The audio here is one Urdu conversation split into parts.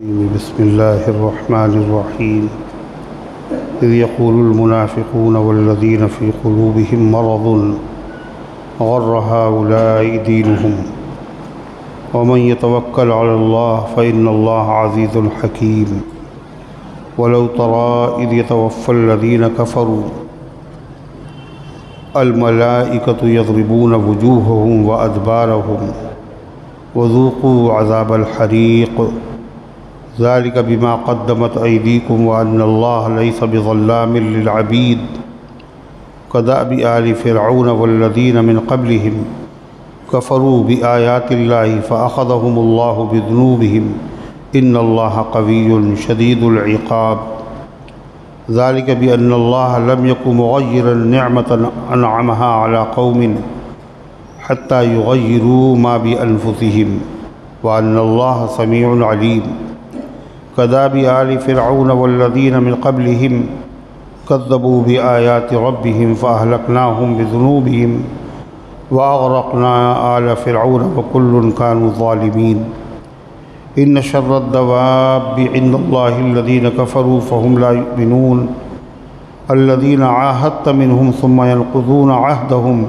بسم الله الرحمن الرحيم إذ يقول المنافقون والذين في قلوبهم مرض غر هؤلاء دينهم ومن يتوكل على الله فإن الله عزيز حكيم ولو ترى إذ يتوفى الذين كفروا الملائكة يضربون وجوههم وأدبارهم وذوقوا عذاب الحريق ذلك بما قدمت أيديكم وأن الله ليس بظلام للعبيد كدأب آل فرعون والذين من قبلهم كفروا بآيات الله فأخذهم الله بذنوبهم إن الله قوي شديد العقاب ذلك بأن الله لم يكن مغيرا نعمة أنعمها على قوم حتى يغيروا ما بأنفسهم وأن الله سميع عليم كدأب آل فرعون والذين من قبلهم كذبوا بآيات ربهم فأهلكناهم بذنوبهم وأغرقنا آل فرعون وكل كانوا ظالمين إن شر الدواب عند الله الذين كفروا فهم لا يؤمنون الذين عاهدت منهم ثم ينقضون عهدهم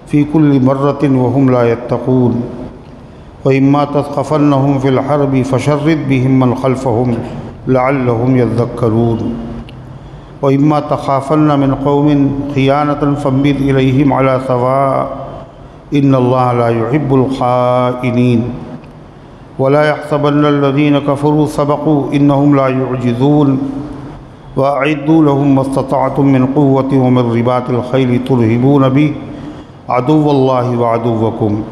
في كل مرة وهم لا يتقون وإما تثقفنهم في الحرب فشرد بهم من خلفهم لعلهم يذكرون وإما تخافن من قوم خيانة فانبذ إليهم على سواء إن الله لا يحب الخائنين ولا يحسبن الذين كفروا سبقوا إنهم لا يعجزون وأعدوا لهم ما استطعتم من قوة ومن رباط الخيل ترهبون به عدو الله وعدوكم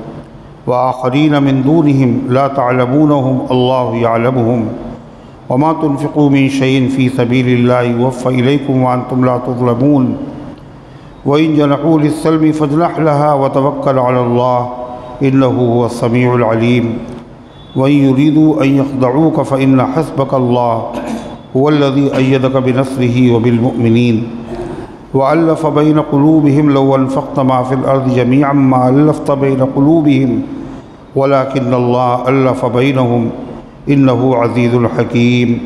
وآخرين من دونهم لا تعلمونهم الله يعلمهم وما تنفقوا من شيء في سبيل الله يوفى إليكم وأنتم لا تظلمون وإن جنحوا للسلم فاجنح لها وتوكل على الله إنه هو السميع العليم وإن يريدوا أن يخدعوك فإن حسبك الله هو الذي أيدك بنصره وبالمؤمنين وألف بين قلوبهم لو أنفقت ما في الأرض جميعا ما ألفت بين قلوبهم ولكن الله ألف بينهم إنه عزيز حكيم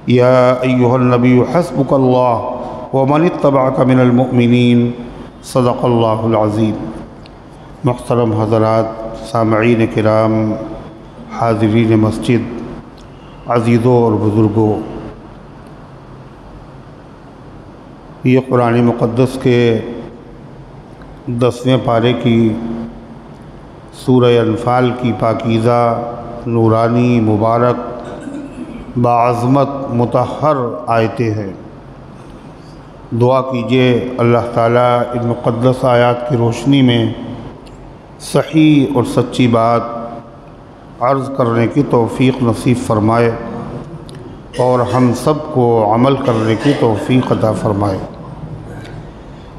يا أيها النبي حسبك الله ومن اتبعك من المؤمنين صدق اللہ العظیم۔ محترم حضرات، سامعین کرام، حاضرین مسجد، عزیزوں اور بزرگوں، یہ قرآن مقدس کے 10ویں پارے کی سورہ انفال کی پاکیزہ، نورانی، مبارک، باعظمت، مطہر آیتیں ہیں۔ دعا کیجئے اللہ تعالیٰ ان مقدس آیات کی روشنی میں صحیح اور سچی بات عرض کرنے کی توفیق نصیب فرمائے اور ہم سب کو عمل کرنے کی توفیق عطا فرمائے۔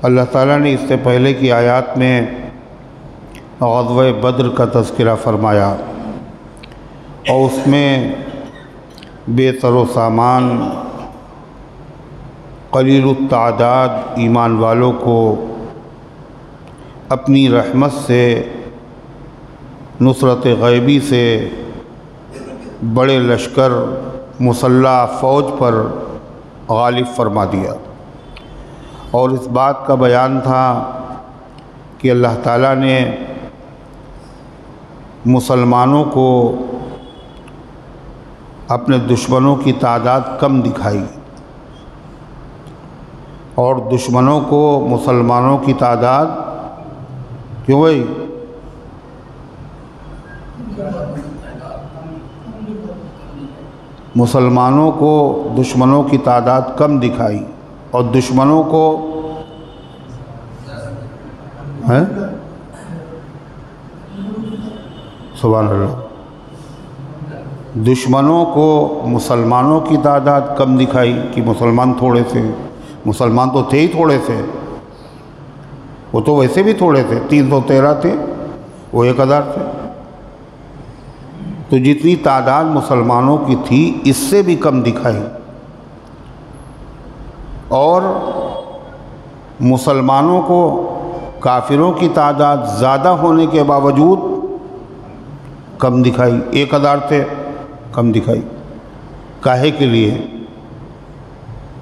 اللہ تعالیٰ نے اس سے پہلے کی آیات میں غزوہ بدر کا تذکرہ فرمایا اور اس میں بے سر و سامان، قلیل التعداد ایمان والوں کو اپنی رحمت سے، نصرت غیبی سے بڑے لشکر، مسلح فوج پر غالب فرما دیا، اور اس بات کا بیان تھا کہ اللہ تعالیٰ نے مسلمانوں کو اپنے دشمنوں کی تعداد کم دکھائی اور دشمنوں کو مسلمانوں کی تعداد کیوں بھائی مسلمانوں کو دشمنوں کی تعداد کم دکھائی اور دشمنوں کو سبحان اللہ، دشمنوں کو مسلمانوں کی تعداد کم دکھائی کہ مسلمان تھوڑے سے، مسلمان تو تھے ہی تھوڑے سے، وہ تو ویسے بھی تھوڑے تھے، 313 تھے، وہ 1000 تھے، تو جتنی تعداد مسلمانوں کی تھی اس سے بھی کم دکھائی، اور مسلمانوں کو کافروں کی تعداد زیادہ ہونے کے باوجود کم دکھائی، 1000 تھے کم دکھائی۔ کاہے کے لیے؟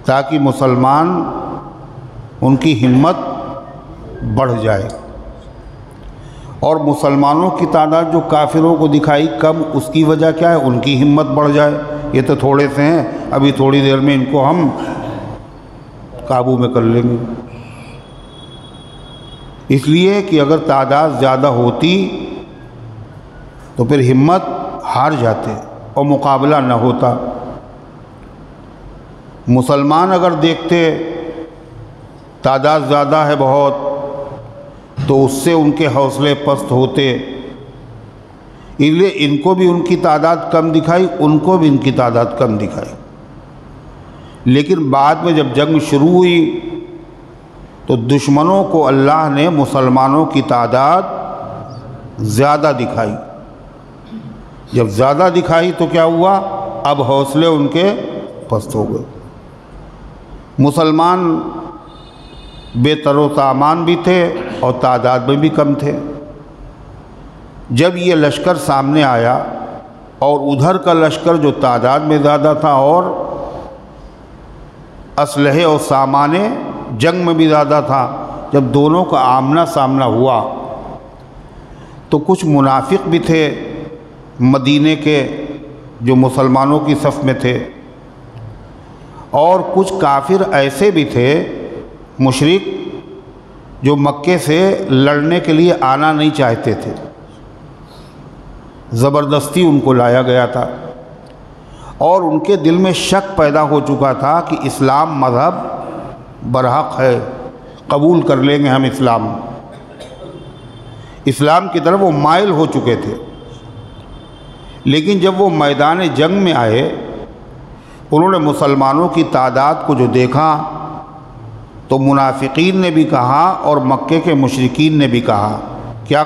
تاکہ مسلمان ان کی ہمت بڑھ جائے، اور مسلمانوں کی تعداد جو کافروں کو دکھائی کم، اس کی وجہ کیا ہے؟ ان کی ہمت بڑھ جائے، یہ تو تھوڑے سے ہیں، ابھی تھوڑی دیر میں ان کو ہم قابو میں کر لیں گے۔ اس لیے کہ اگر تعداد زیادہ ہوتی تو پھر ہمت ہار جاتے اور مقابلہ نہ ہوتا۔ مسلمان اگر دیکھتے تعداد زیادہ ہے بہت تو اس سے ان کے حوصلے پست ہوتے، اس لیے ان کو بھی ان کی تعداد کم دکھائی، ان کو بھی ان کی تعداد کم دکھائی۔ لیکن بعد میں جب جنگ شروع ہوئی تو دشمنوں کو اللہ نے مسلمانوں کی تعداد زیادہ دکھائی۔ جب زیادہ دکھائی تو کیا ہوا؟ اب حوصلے ان کے پست ہو گئے۔ مسلمان بے تر و سامان بھی تھے اور تعداد میں بھی کم تھے۔ جب یہ لشکر سامنے آیا اور ادھر کا لشکر جو تعداد میں زیادہ تھا اور اسلحے اور سامان جنگ میں بھی زیادہ تھا، جب دونوں کا آمنا سامنا ہوا تو کچھ منافق بھی تھے مدینے کے جو مسلمانوں کی صف میں تھے، اور کچھ کافر ایسے بھی تھے مشرک جو مکے سے لڑنے کے لیے آنا نہیں چاہتے تھے، زبردستی ان کو لایا گیا تھا، اور ان کے دل میں شک پیدا ہو چکا تھا کہ اسلام مذہب برحق ہے، قبول کر لیں گے ہم اسلام کی طرف وہ مائل ہو چکے تھے۔ لیکن جب وہ میدان جنگ میں آئے، انہوں نے مسلمانوں کی تعداد کو جو دیکھا تو منافقین نے بھی کہا اور مکے کے مشرکین نے بھی کہا، کیا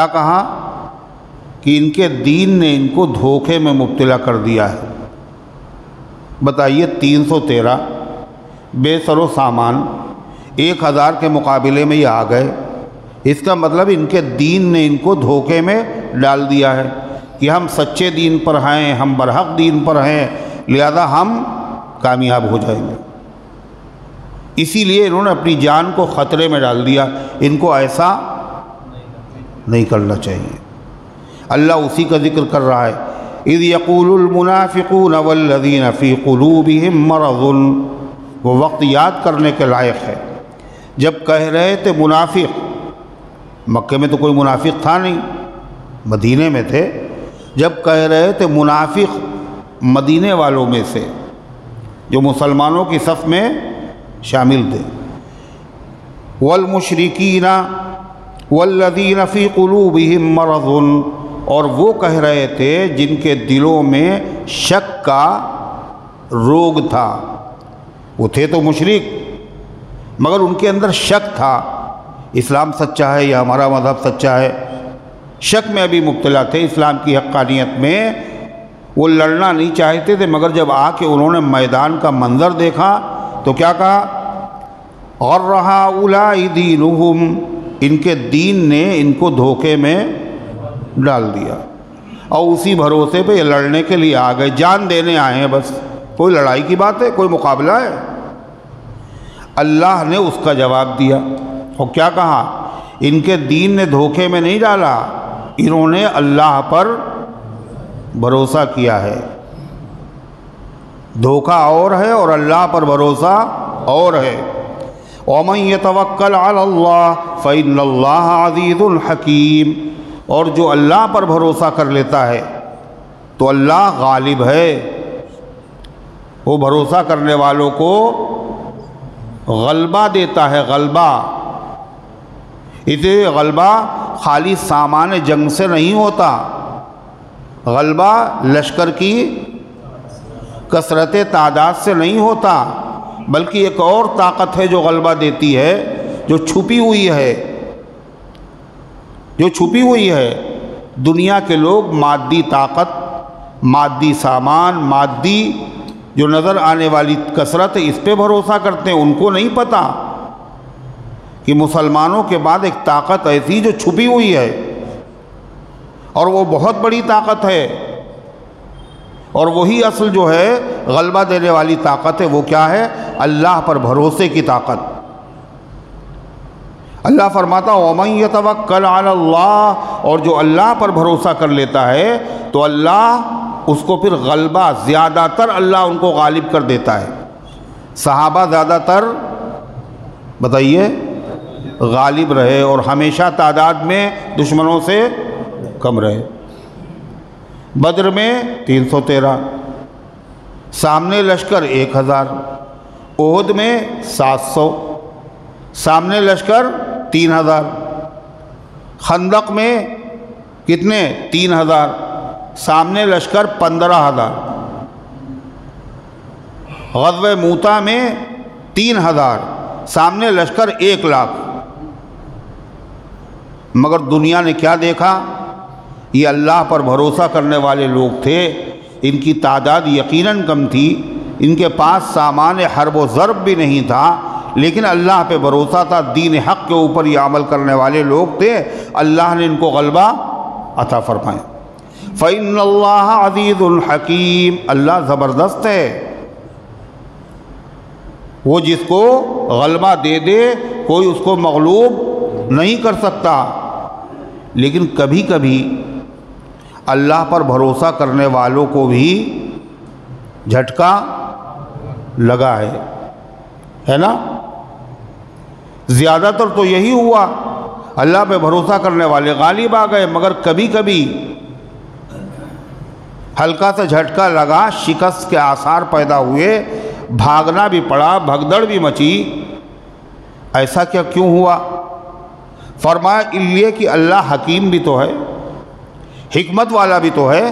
کہا کہ ان کے دین نے ان کو دھوکے میں مبتلا کر دیا ہے۔ بتائیے 313 بے سر و سامان 1000 کے مقابلے میں یہ آ گئے، اس کا مطلب ان کے دین نے ان کو دھوکے میں ڈال دیا ہے کہ ہم سچے دین پر ہیں، ہم برحق دین پر ہیں، لہذا ہم کامیاب ہو جائیں گے۔ اسی لیے انہوں نے اپنی جان کو خطرے میں ڈال دیا۔ ان کو ایسا نہیں کرنا چاہیے۔ اللہ اسی کا ذکر کر رہا ہے، اذ یقول المنافقون والذین فی قلوبہم مرض، وہ وقت یاد کرنے کے لائق ہے جب کہہ رہے تھے منافق، مکے میں تو کوئی منافق تھا نہیں، مدینے میں تھے، جب کہہ رہے تھے منافق مدینے والوں میں سے جو مسلمانوں کی صف میں شامل تھے، والمشرکین والذین فی قلوبہم مرض، اور وہ کہہ رہے تھے جن کے دلوں میں شک کا روگ تھا۔ وہ تھے تو مشرک مگر ان کے اندر شک تھا، اسلام سچا ہے یا ہمارا مذہب سچا ہے، شک میں ابھی مبتلا تھے اسلام کی حقانیت میں۔ وہ لڑنا نہیں چاہتے تھے، مگر جب آ کے انہوں نے میدان کا منظر دیکھا تو کیا کہا؟ غر ہؤلاء دینہم، ان کے دین نے ان کو دھوکے میں ڈال دیا، اور اسی بھروسے پہ یہ لڑنے کے لیے آ گئے، جان دینے آئے ہیں بس۔ کوئی لڑائی کی بات ہے؟ کوئی مقابلہ ہے؟ اللہ نے اس کا جواب دیا اور کیا کہا؟ ان کے دین نے دھوکے میں نہیں ڈالا، انہوں نے اللہ پر بھروسہ کیا ہے۔ دھوکہ اور ہے اور اللہ پر بھروسہ اور ہے۔ وَمَن يَتَوَكَّلْ عَلَى اللَّهِ فَإِنَّ اللَّهَ عَزِيزٌ حَكِيمٌ، اور جو اللہ پر بھروسہ کر لیتا ہے تو اللہ غالب ہے، وہ بھروسہ کرنے والوں کو غلبہ دیتا ہے، غلبہ۔ اسے غلبہ خالی سامان جنگ سے نہیں ہوتا، غلبہ لشکر کی کثرت تعداد سے نہیں ہوتا، بلکہ ایک اور طاقت ہے جو غلبہ دیتی ہے، جو چھپی ہوئی ہے۔ دنیا کے لوگ مادی طاقت، مادی سامان، مادی جو نظر آنے والی کثرت ہے، اس پہ بھروسہ کرتے ہیں۔ ان کو نہیں پتہ کہ مسلمانوں کے بعد ایک طاقت ایسی جو چھپی ہوئی ہے، اور وہ بہت بڑی طاقت ہے، اور وہی اصل جو ہے غلبہ دینے والی طاقت ہے، وہ کیا ہے؟ اللہ پر بھروسے کی طاقت۔ اللہ فرماتا وَمَن يَتَوَكَّلْ عَلَى اللَّهِ، اور جو اللہ پر بھروسہ کر لیتا ہے تو اللہ اس کو پھر غلبہ، زیادہ تر اللہ ان کو غالب کر دیتا ہے۔ صحابہ زیادہ تر بتائیے غالب رہے اور ہمیشہ تعداد میں دشمنوں سے کم رہے۔ بدر میں 313، سامنے لشکر 1000، احد میں 700، سامنے لشکر 3000، خندق میں کتنے؟ 3000، سامنے لشکر 15000، غزوہ موتا میں 3000، سامنے لشکر 1,00,000۔ مگر دنیا نے کیا دیکھا؟ یہ اللہ پر بھروسہ کرنے والے لوگ تھے، ان کی تعداد یقیناً کم تھی، ان کے پاس سامان حرب و ضرب بھی نہیں تھا، لیکن اللہ پہ بھروسہ تھا، دین حق کے اوپر یہ عمل کرنے والے لوگ تھے، اللہ نے ان کو غلبہ عطا فرمایا۔ فَإِنَّ اللَّهَ عَزِيزٌ حَكِيمٌ، اللہ زبردست ہے، وہ جس کو غلبہ دے دے کوئی اس کو مغلوب نہیں کر سکتا۔ لیکن کبھی کبھی اللہ پر بھروسہ کرنے والوں کو بھی جھٹکا لگا ہے نا؟ زیادہ تر تو یہی ہوا، اللہ پہ بھروسہ کرنے والے غالب آ گئے، مگر کبھی کبھی ہلکا سا جھٹکا لگا، شکست کے آثار پیدا ہوئے، بھاگنا بھی پڑا، بھگدڑ بھی مچی۔ ایسا کیوں ہوا؟ فرمایا اس لیے کہ اللہ حکیم بھی تو ہے، حکمت والا بھی تو ہے۔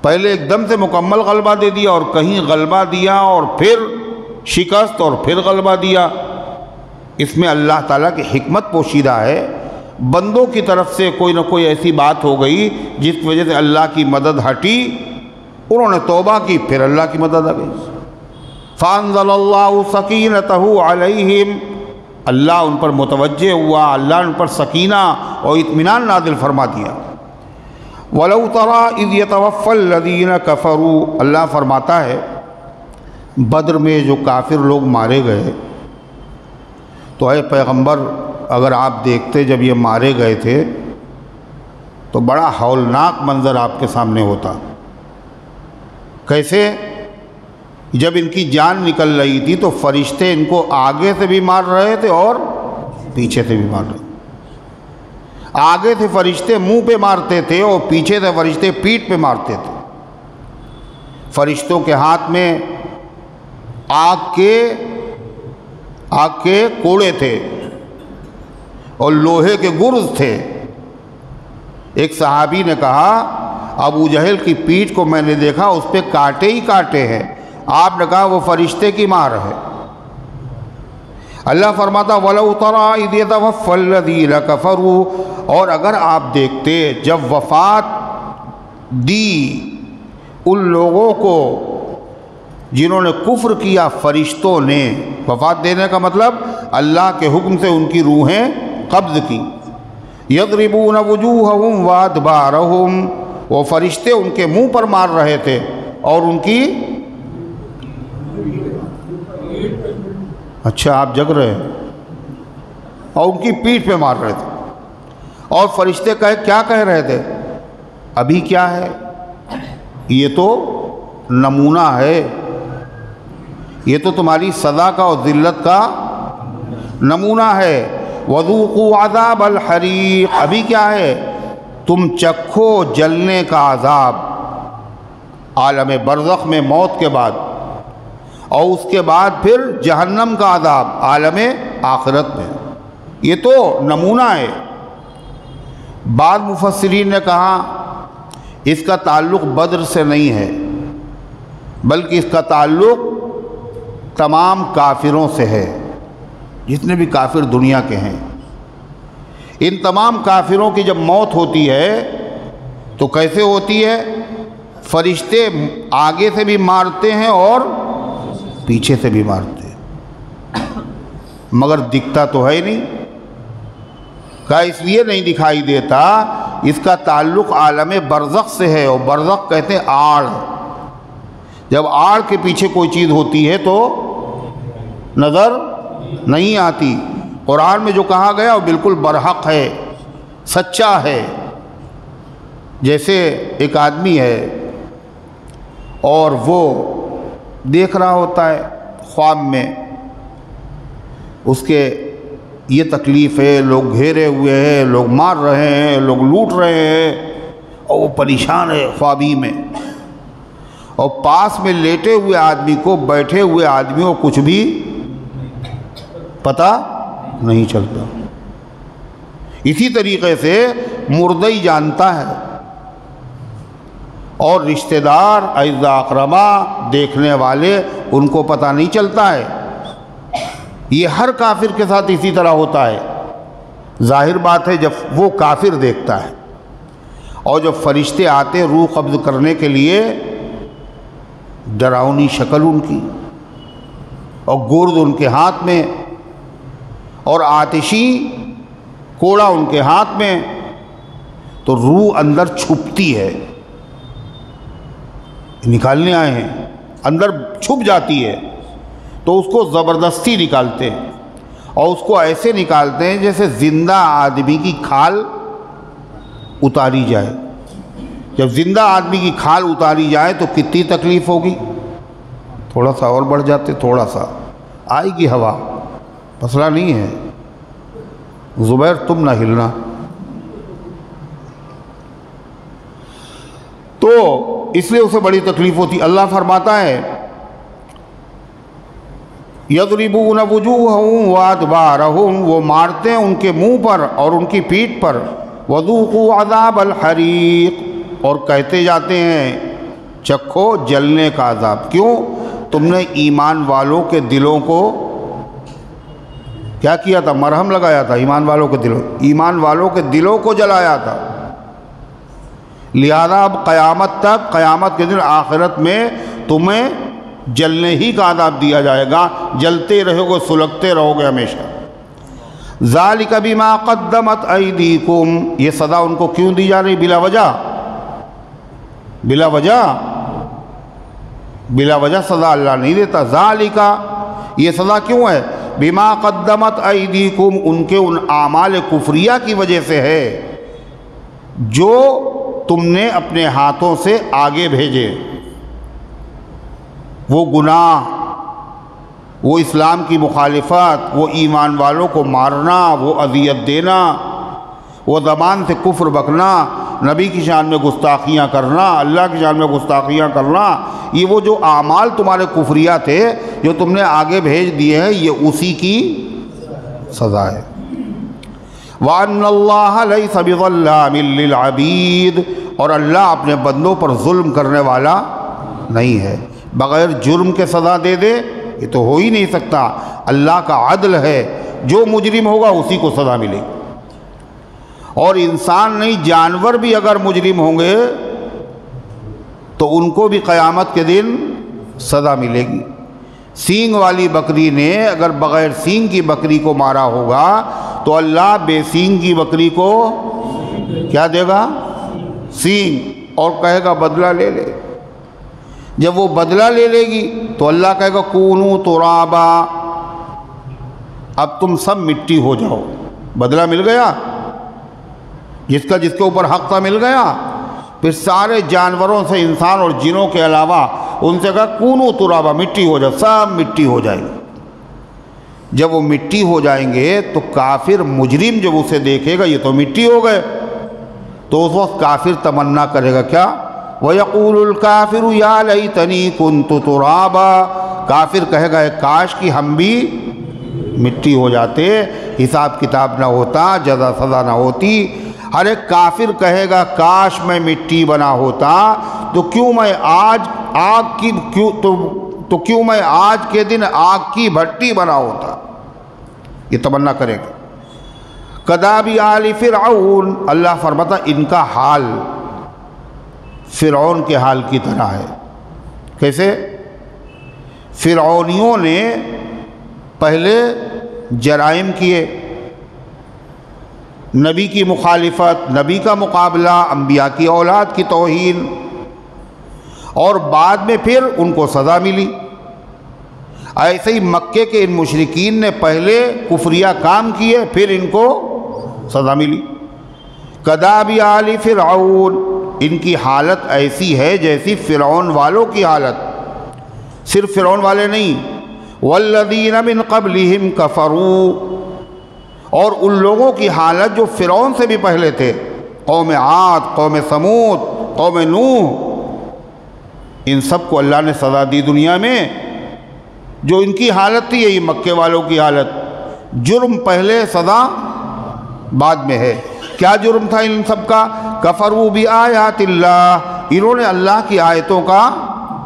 پہلے ایک دم سے مکمل غلبہ دے دیا، اور کہیں غلبہ دیا اور پھر شکست اور پھر غلبہ دیا۔ اس میں اللہ تعالیٰ کی حکمت پوشیدہ ہے۔ بندوں کی طرف سے کوئی نہ کوئی ایسی بات ہو گئی جس وجہ سے اللہ کی مدد ہٹی، انہوں نے توبہ کی، پھر اللہ کی مدد آ گئی۔ فَأَنزَلَ اللَّهُ سَكِينَتَهُ عَلَيْهِمْ، اللہ ان پر متوجہ ہوا، اللہ ان پر سکینہ اور اطمینان نازل فرما دیا۔ وَلَوْ تَرَىٰ إِذْ يَتَوَفَّى الَّذِينَ كَفَرُوا، اللہ فرماتا ہے بدر میں جو کافر لوگ مارے گئے، تو اے پیغمبر اگر آپ دیکھتے جب یہ مارے گئے تھے تو بڑا ہولناک منظر آپ کے سامنے ہوتا۔ کیسے؟ جب ان کی جان نکل رہی تھی تو فرشتے ان کو آگے سے بھی مار رہے تھے اور پیچھے سے بھی مار رہے تھے۔ آگے سے فرشتے منہ پہ مارتے تھے اور پیچھے سے فرشتے پیٹھ پہ مارتے تھے۔ فرشتوں کے ہاتھ میں آگ کے کوڑے تھے اور لوہے کے گرز تھے۔ ایک صحابی نے کہا ابو جہل کی پیٹھ کو میں نے دیکھا، اس پہ کانٹے ہی کانٹے ہیں۔ آپ نے کہا وہ فرشتے کی مار ہے۔ اللہ فرماتا وَلَوْ تَرَىٰ إِذْ يَتَوَفَّى الَّذِينَ كَفَرُوا، اور اگر آپ دیکھتے جب وفات دی ان لوگوں کو جنہوں نے کفر کیا، فرشتوں نے، وفات دینے کا مطلب اللہ کے حکم سے ان کی روحیں قبض کی۔ يَضْرِبُونَ وُجُوهَهُمْ وَأَدْبَارَهُمْ، وہ فرشتے ان کے منہ پر مار رہے تھے اور ان کی، اچھا آپ جگ رہے ہیں، اور ان کی پیٹھ پہ مار رہے تھے۔ اور فرشتے کیا کہہ رہے تھے؟ ابھی کیا ہے؟ یہ تو نمونہ ہے، یہ تو تمہاری سزا کا اور ذلت کا نمونہ ہے۔ وَذُوقُوا عَذَابَ الْحَرِيقِ، ابھی کیا ہے؟ تم چکھو جلنے کا عذاب، عالم برزخ میں موت کے بعد، اور اس کے بعد پھر جہنم کا عذاب عالم آخرت میں۔ یہ تو نمونہ ہے۔ بعض مفسرین نے کہا اس کا تعلق بدر سے نہیں ہے، بلکہ اس کا تعلق تمام کافروں سے ہے، جتنے بھی کافر دنیا کے ہیں۔ ان تمام کافروں کی جب موت ہوتی ہے تو کیسے ہوتی ہے؟ فرشتے آگے سے بھی مارتے ہیں اور پیچھے سے بھی مارتے ہیں، مگر دکھتا تو ہے نہیں۔ کہا اس لیے نہیں دکھائی دیتا، اس کا تعلق عالم برزخ سے ہے، اور برزخ کہتے ہیں آڑ، جب آڑ کے پیچھے کوئی چیز ہوتی ہے تو نظر نہیں آتی۔ قرآن میں جو کہا گیا وہ بالکل برحق ہے، سچا ہے۔ جیسے ایک آدمی ہے اور وہ دیکھ رہا ہوتا ہے خواب میں، اس کے یہ تکلیف ہے، لوگ گھیرے ہوئے ہیں، لوگ مار رہے ہیں، لوگ لوٹ رہے ہیں، اور وہ پریشان ہے خوابی میں، اور پاس میں لیٹے ہوئے آدمی کو، بیٹھے ہوئے آدمی کو کچھ بھی پتہ نہیں چلتا۔ اسی طریقے سے مردہ ہی جانتا ہے، اور رشتہ دار، اعزا اقربا، دیکھنے والے، ان کو پتہ نہیں چلتا ہے۔ یہ ہر کافر کے ساتھ اسی طرح ہوتا ہے۔ ظاہر بات ہے جب وہ کافر دیکھتا ہے، اور جب فرشتے آتے روح قبض کرنے کے لیے، ڈراؤنی شکل ان کی، اور گرد ان کے ہاتھ میں، اور آتشی کوڑا ان کے ہاتھ میں، تو روح اندر چھپتی ہے، نکالنے آئے ہیں، اندر چھپ جاتی ہے، تو اس کو زبردستی نکالتے ہیں، اور اس کو ایسے نکالتے ہیں جیسے زندہ آدمی کی کھال اتاری جائے۔ جب زندہ آدمی کی کھال اتاری جائے تو کتنی تکلیف ہوگی؟ تھوڑا سا اور بڑھ جاتے، تھوڑا سا آئے گی ہوا، مسئلہ نہیں ہے، زبیر تم نہ ہلنا۔ تو اس لیے اسے بڑی تکلیف ہوتی۔ اللہ فرماتا ہے یضربون وجوہہم وادبارہم، وہ مارتے ہیں ان کے منہ پر اور ان کی پیٹھ پر، وذوقوا عذاب الحریق، اور کہتے جاتے ہیں چکھو جلنے کا عذاب۔ کیوں؟ تم نے ایمان والوں کے دلوں کو کیا کیا تھا؟ مرہم لگایا تھا ایمان والوں کے دلوں کو جلایا تھا۔ لہذا اب قیامت تک، قیامت کے دن آخرت میں تمہیں جلنے ہی کا عذاب دیا جائے گا، جلتے رہو گے، سلگتے رہو گے ہمیشہ۔ ذالک بما قدمت ایدیکم، یہ سزا ان کو کیوں دی جا رہی؟ بلا وجہ سزا اللہ نہیں دیتا۔ ذالک، یہ سزا کیوں ہے؟ بما قدمت ایدیکم، ان کے ان اعمال کفریہ کی وجہ سے ہے جو تم نے اپنے ہاتھوں سے آگے بھیجے۔ وہ گناہ، وہ اسلام کی مخالفت، وہ ایمان والوں کو مارنا، وہ اذیت دینا، وہ زبان سے کفر بکنا، نبی کی شان میں گستاخیاں کرنا، اللہ کی شان میں گستاخیاں کرنا، یہ وہ جو اعمال تمہارے کفریہ تھے جو تم نے آگے بھیج دیے ہیں، یہ اسی کی سزا ہے۔ وَأَنَّ اللَّهَ لَيْسَ بِظَلَّامٍ لِّلْعَبِيدِ، اور اللہ اپنے بندوں پر ظلم کرنے والا نہیں ہے۔ بغیر جرم کے سزا دے دے یہ تو ہو ہی نہیں سکتا۔ اللہ کا عدل ہے، جو مجرم ہوگا اسی کو سزا ملے گی۔ اور انسان نہیں، جانور بھی اگر مجرم ہوں گے تو ان کو بھی قیامت کے دن سزا ملے گی۔ سینگ والی بکری نے اگر بغیر سینگ کی بکری کو مارا ہوگا تو اللہ بے سینگ کی بکری کو کیا دے گا؟ سینگ، اور کہے گا بدلہ لے لے۔ جب وہ بدلہ لے لے گی تو اللہ کہے گا کونوا ترابا، اب تم سب مٹی ہو جاؤ۔ بدلہ مل گیا، جس کے اوپر حق تھا مل گیا۔ پھر سارے جانوروں سے، انسان اور جنوں کے علاوہ، ان سے کہا کونوا ترابا، مٹی ہو جاؤ، سب مٹی ہو جائیں گے۔ جب وہ مٹی ہو جائیں گے تو کافر مجرم جب اسے دیکھے گا یہ تو مٹی ہو گئے، تو اس وقت کافر تمنا کرے گا کیا؟ وَيَقُولُ الْكَافِرُ يَا لَيْتَنِي كُنْتُ تُرَابًا، کافر کہے گا کاش کہ ہم بھی مٹی ہو جاتے، حساب کتاب نہ ہوتا، جزا سزا نہ ہوتی۔ ہر ایک کافر کہے گا کاش میں مٹی بنا ہوتا تو کیوں میں آج کے دن آگ کی بھٹی بنا ہوتا، یہ تمنا کرے گا۔ کداب آل فرعون، اللہ فرماتا ان کا حال فرعون کے حال کی طرح ہے۔ کیسے؟ فرعونیوں نے پہلے جرائم کیے، نبی کی مخالفت، نبی کا مقابلہ، انبیاء کی اولاد کی توہین، اور بعد میں پھر ان کو سزا ملی۔ ایسے ہی مکے کے ان مشرکین نے پہلے کفریہ کام کیے، پھر ان کو سزا ملی۔ کداب آل فرعون، ان کی حالت ایسی ہے جیسی فرعون والوں کی حالت، صرف فرعون والے نہیں، والذین من قبلہم کفروا، اور ان لوگوں کی حالت جو فرعون سے بھی پہلے تھے، قوم عاد، قوم ثمود، قوم نوح، ان سب کو اللہ نے سزا دی دنیا میں۔ جو ان کی حالت تھی یہی مکے والوں کی حالت، جرم پہلے سزا بعد میں ہے۔ کیا جرم تھا ان سب کا؟ کفروا بآیات اللہ، انہوں نے اللہ کی آیتوں کا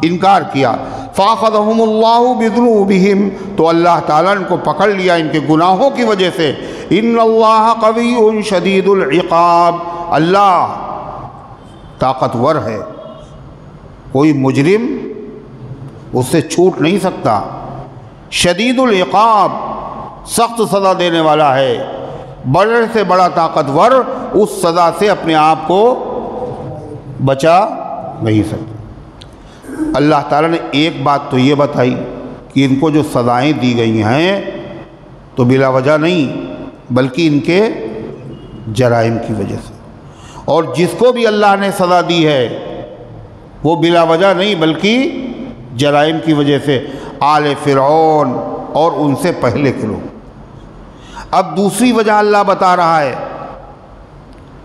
انکار کیا۔ فاخذہم اللہ بذنوبہم، تو اللہ تعالیٰ نے ان کو پکڑ لیا ان کے گناہوں کی وجہ سے۔ ان اللہ قوی شدید العقاب، اللہ طاقتور ہے، کوئی مجرم اس سے چھوٹ نہیں سکتا۔ شدید العقاب، سخت سزا دینے والا ہے، بڑے سے بڑا طاقتور اس سزا سے اپنے آپ کو بچا نہیں سکتا۔ اللہ تعالیٰ نے ایک بات تو یہ بتائی کہ ان کو جو سزائیں دی گئی ہیں تو بلا وجہ نہیں، بلکہ ان کے جرائم کی وجہ سے، اور جس کو بھی اللہ نے سزا دی ہے وہ بلا وجہ نہیں بلکہ جرائم کی وجہ سے، آل فرعون اور ان سے پہلے کے لوگ۔ اب دوسری وجہ اللہ بتا رہا ہے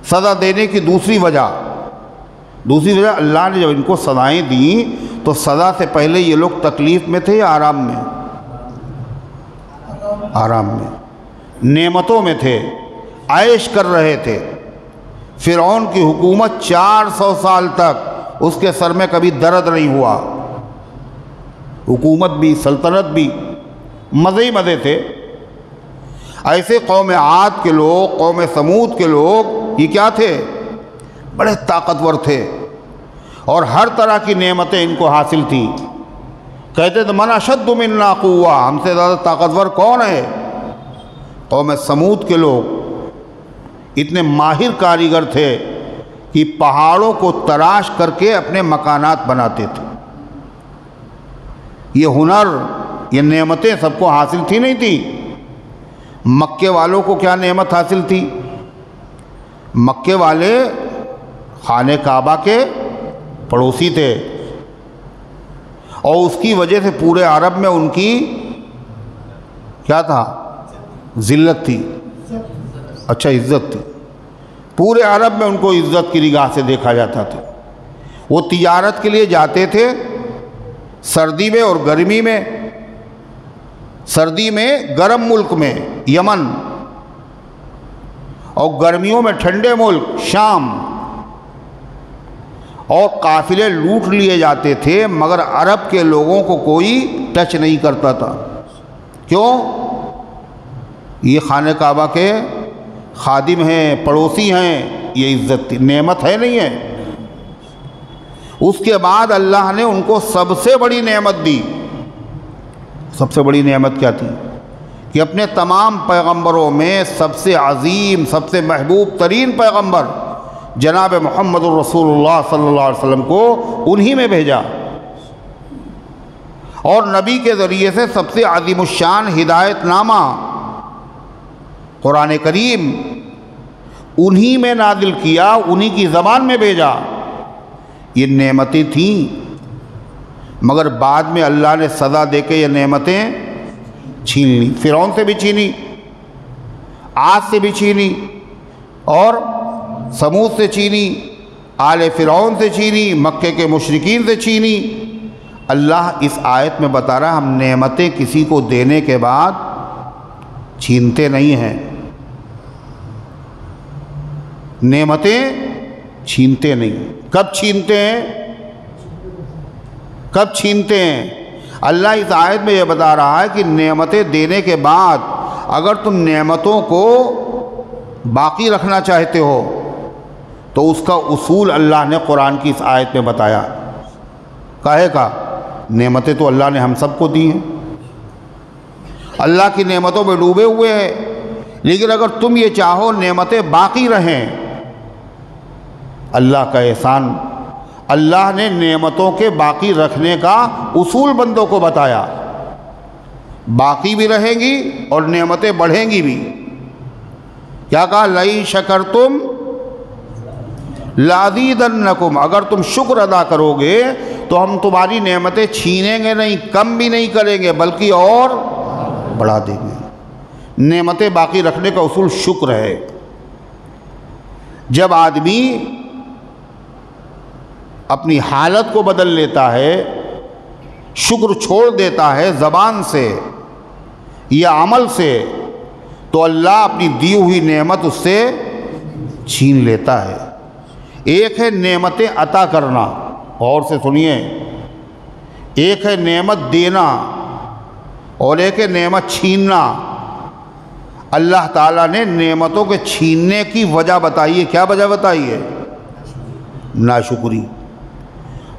سزا دینے کی، دوسری وجہ اللہ نے جب ان کو سزائیں دیں تو سزا سے پہلے یہ لوگ تکلیف میں تھے یا آرام میں؟ آرام میں، نعمتوں میں تھے، عیش کر رہے تھے۔ فرعون کی حکومت 400 سال تک اس کے سر میں کبھی درد نہیں ہوا، حکومت بھی سلطنت بھی مزے ہی مزے تھے۔ ایسے قوم عاد کے لوگ، قوم ثمود کے لوگ، یہ کیا تھے؟ بڑے طاقتور تھے اور ہر طرح کی نعمتیں ان کو حاصل تھی۔ کہتے تھے من اشد منا قوہ، ہم سے زیادہ طاقتور کون ہے؟ قوم ثمود کے لوگ اتنے ماہر کاریگر تھے کہ پہاڑوں کو تراش کر کے اپنے مکانات بناتے تھے۔ یہ ہنر، یہ نعمتیں سب کو حاصل تھی نہیں تھی؟ مکے والوں کو کیا نعمت حاصل تھی؟ مکے والے خانہ کعبہ کے پڑوسی تھے، اور اس کی وجہ سے پورے عرب میں ان کی کیا تھا؟ ذلت تھی، اچھا عزت تھی۔ پورے عرب میں ان کو عزت کی نگاہ سے دیکھا جاتا تھا۔ وہ تجارت کے لیے جاتے تھے سردی میں اور گرمی میں۔ سردی میں گرم ملک میں یمن، اور گرمیوں میں ٹھنڈے ملک شام، اور قافلے لوٹ لیے جاتے تھے، مگر عرب کے لوگوں کو کوئی ٹچ نہیں کرتا تھا۔ کیوں؟ یہ خانہ کعبہ کے خادم ہیں، پڑوسی ہیں، یہ عزت تھی، نعمت ہے نہیں ہے؟ اس کے بعد اللہ نے ان کو سب سے بڑی نعمت دی۔ سب سے بڑی نعمت کیا تھی؟ کہ اپنے تمام پیغمبروں میں سب سے عظیم، سب سے محبوب ترین پیغمبر جناب محمد الرسول اللہ صلی اللہ علیہ وسلم کو انہی میں بھیجا، اور نبی کے ذریعے سے سب سے عظیم الشان ہدایت نامہ قرآن کریم انہی میں نازل کیا، انہی کی زبان میں بھیجا۔ یہ نعمتیں تھیں، مگر بعد میں اللہ نے سزا دے کے یہ نعمتیں چھین لی۔ فرعون سے بھی چھینی، عاد سے بھی چھینی، اور ثمود سے چھینی، آل فرعون سے چھینی، مکے کے مشرکین سے چھینی۔ اللہ اس آیت میں بتا رہا ہم نعمتیں کسی کو دینے کے بعد چھینتے نہیں ہیں، نعمتیں چھینتے نہیں۔ کب چھینتے ہیں؟ کب چھینتے ہیں؟ اللہ اس آیت میں یہ بتا رہا ہے کہ نعمتیں دینے کے بعد اگر تم نعمتوں کو باقی رکھنا چاہتے ہو تو اس کا اصول اللہ نے قرآن کی اس آیت میں بتایا۔ کہے کا نعمتیں تو اللہ نے ہم سب کو دی ہیں، اللہ کی نعمتوں میں ڈوبے ہوئے ہیں، لیکن اگر تم یہ چاہو نعمتیں باقی رہیں، اللہ کا احسان اللہ نے نعمتوں کے باقی رکھنے کا اصول بندوں کو بتایا، باقی بھی رہیں گی اور نعمتیں بڑھیں گی بھی۔ کیا کہا؟ لئن شکرتم لازیدنکم، اگر تم شکر ادا کرو گے تو ہم تمہاری نعمتیں چھینیں گے نہیں، کم بھی نہیں کریں گے، بلکہ اور بڑھا دیں گے۔ نعمتیں باقی رکھنے کا اصول شکر ہے۔ جب آدمی اپنی حالت کو بدل لیتا ہے، شکر چھوڑ دیتا ہے زبان سے یا عمل سے، تو اللہ اپنی دی ہوئی نعمت اس سے چھین لیتا ہے۔ ایک ہے نعمتیں عطا کرنا، غور سے سنیے، ایک ہے نعمت دینا اور ایک ہے نعمت چھیننا۔ اللہ تعالیٰ نے نعمتوں کے چھیننے کی وجہ بتائی ہے۔ کیا وجہ بتائی ہے؟ ناشکری۔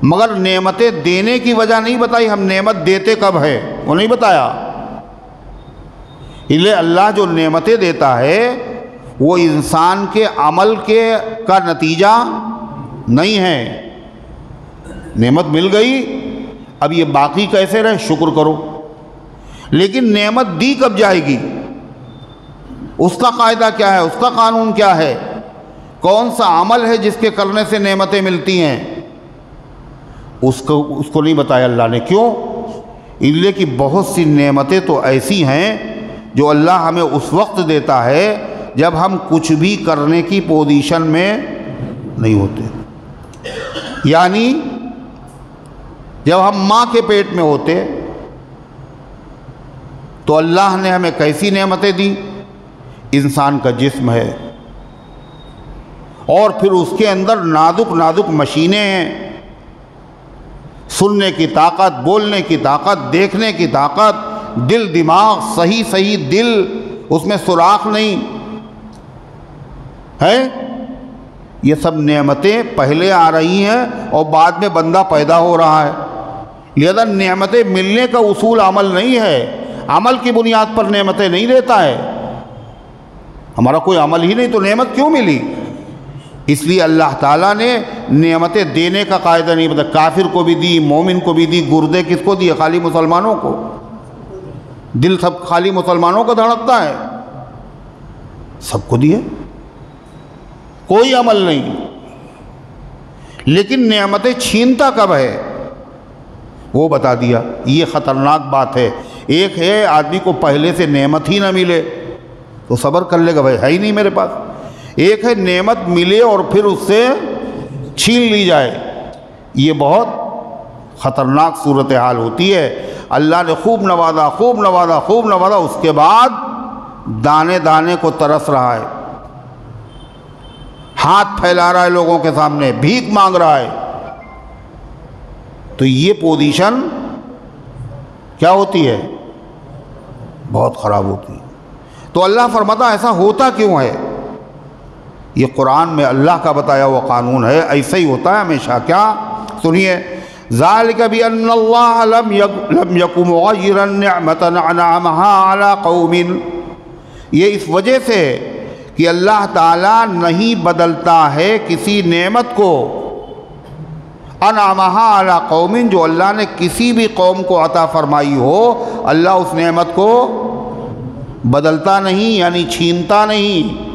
مگر نعمتیں دینے کی وجہ نہیں بتائی، ہم نعمت دیتے کب ہے وہ نہیں بتایا۔ اس لیے اللہ جو نعمتیں دیتا ہے وہ انسان کے عمل کا نتیجہ نہیں ہے۔ نعمت مل گئی، اب یہ باقی کیسے رہے؟ شکر کرو۔ لیکن نعمت دی کب جائے گی؟ اس کا قاعدہ کیا ہے؟ اس کا قانون کیا ہے؟ کون سا عمل ہے جس کے کرنے سے نعمتیں ملتی ہیں؟ اس کو نہیں بتایا اللہ نے۔ کیوں؟ اس لیے کہ بہت سی نعمتیں تو ایسی ہیں جو اللہ ہمیں اس وقت دیتا ہے جب ہم کچھ بھی کرنے کی پوزیشن میں نہیں ہوتے۔ یعنی جب ہم ماں کے پیٹ میں ہوتے تو اللہ نے ہمیں کیسی نعمتیں دی؟ انسان کا جسم ہے اور پھر اس کے اندر نازک نازک مشینیں ہیں، سننے کی طاقت، بولنے کی طاقت، دیکھنے کی طاقت، دل، دماغ، صحیح دل، اس میں سوراخ نہیں ہے۔ یہ سب نعمتیں پہلے آ رہی ہیں اور بعد میں بندہ پیدا ہو رہا ہے۔ لہذا نعمتیں ملنے کا اصول عمل نہیں ہے، عمل کی بنیاد پر نعمتیں نہیں دیتا ہے۔ ہمارا کوئی عمل ہی نہیں تو نعمت کیوں ملی؟ اس لیے اللہ تعالیٰ نے نعمتیں دینے کا قاعدہ نہیں بتایا۔ کافر کو بھی دی، مومن کو بھی دی۔ گردے کس کو دیے؟ خالی مسلمانوں کو۔ دل سب خالی مسلمانوں کا دھڑکتا ہے؟ سب کو دیے، کوئی عمل نہیں۔ لیکن نعمتیں چھینتا کب ہے وہ بتا دیا۔ یہ خطرناک بات ہے۔ ایک ہے آدمی کو پہلے سے نعمت ہی نہ ملے تو صبر کر لے گا، بھائی ہے ہی نہیں میرے پاس۔ ایک ہے نعمت ملے اور پھر اس سے چھین لی جائے، یہ بہت خطرناک صورتحال ہوتی ہے۔ اللہ نے خوب نوازا، خوب نوازا، خوب نوازا، اس کے بعد دانے دانے کو ترس رہا ہے، ہاتھ پھیلا رہا ہے لوگوں کے سامنے، بھیک مانگ رہا ہے۔ تو یہ پوزیشن کیا ہوتی ہے؟ بہت خراب ہوتی ہے۔ تو اللہ فرماتا ایسا ہوتا کیوں ہے؟ یہ قرآن میں اللہ کا بتایا ہوا قانون ہے، ایسا ہی ہوتا ہے ہمیشہ۔ کیا؟ سنیے، ذالک بأن اللہ لم یک مغیرا نعمتا انعمها علی قوم، یہ اس وجہ سے کہ اللہ تعالیٰ نہیں بدلتا ہے کسی نعمت کو، انعمها علی قوم، جو اللہ نے کسی بھی قوم کو عطا فرمائی ہو، اللہ اس نعمت کو بدلتا نہیں، یعنی چھینتا نہیں۔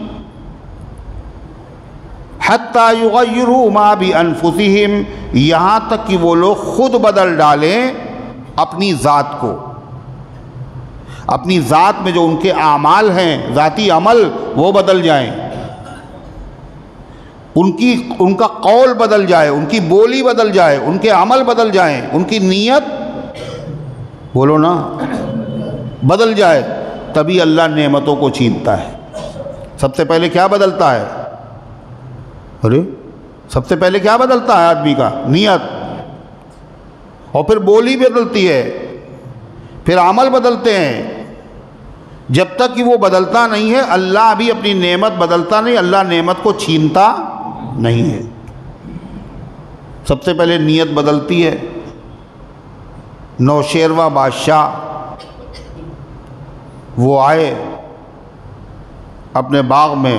حتی یغیروا ما بانفسہم، یہاں تک کہ وہ لوگ خود بدل ڈالیں اپنی ذات کو، اپنی ذات میں جو ان کے اعمال ہیں، ذاتی عمل، وہ بدل جائیں، ان کا قول بدل جائے، ان کی بولی بدل جائے، ان کے عمل بدل جائیں، ان کی نیت، بولو نا، بدل جائے، تبھی اللہ نعمتوں کو چھینتا ہے۔ سب سے پہلے کیا بدلتا ہے؟ سب سے پہلے کیا بدلتا ہے آدمی کا؟ نیت، اور پھر بولی بدلتی ہے، پھر عمل بدلتے ہیں۔ جب تک کہ وہ بدلتا نہیں ہے اللہ بھی اپنی نعمت بدلتا نہیں، اللہ نعمت کو چھینتا نہیں ہے۔ سب سے پہلے نیت بدلتی ہے۔ نوشیروہ بادشاہ وہ آئے اپنے باغ میں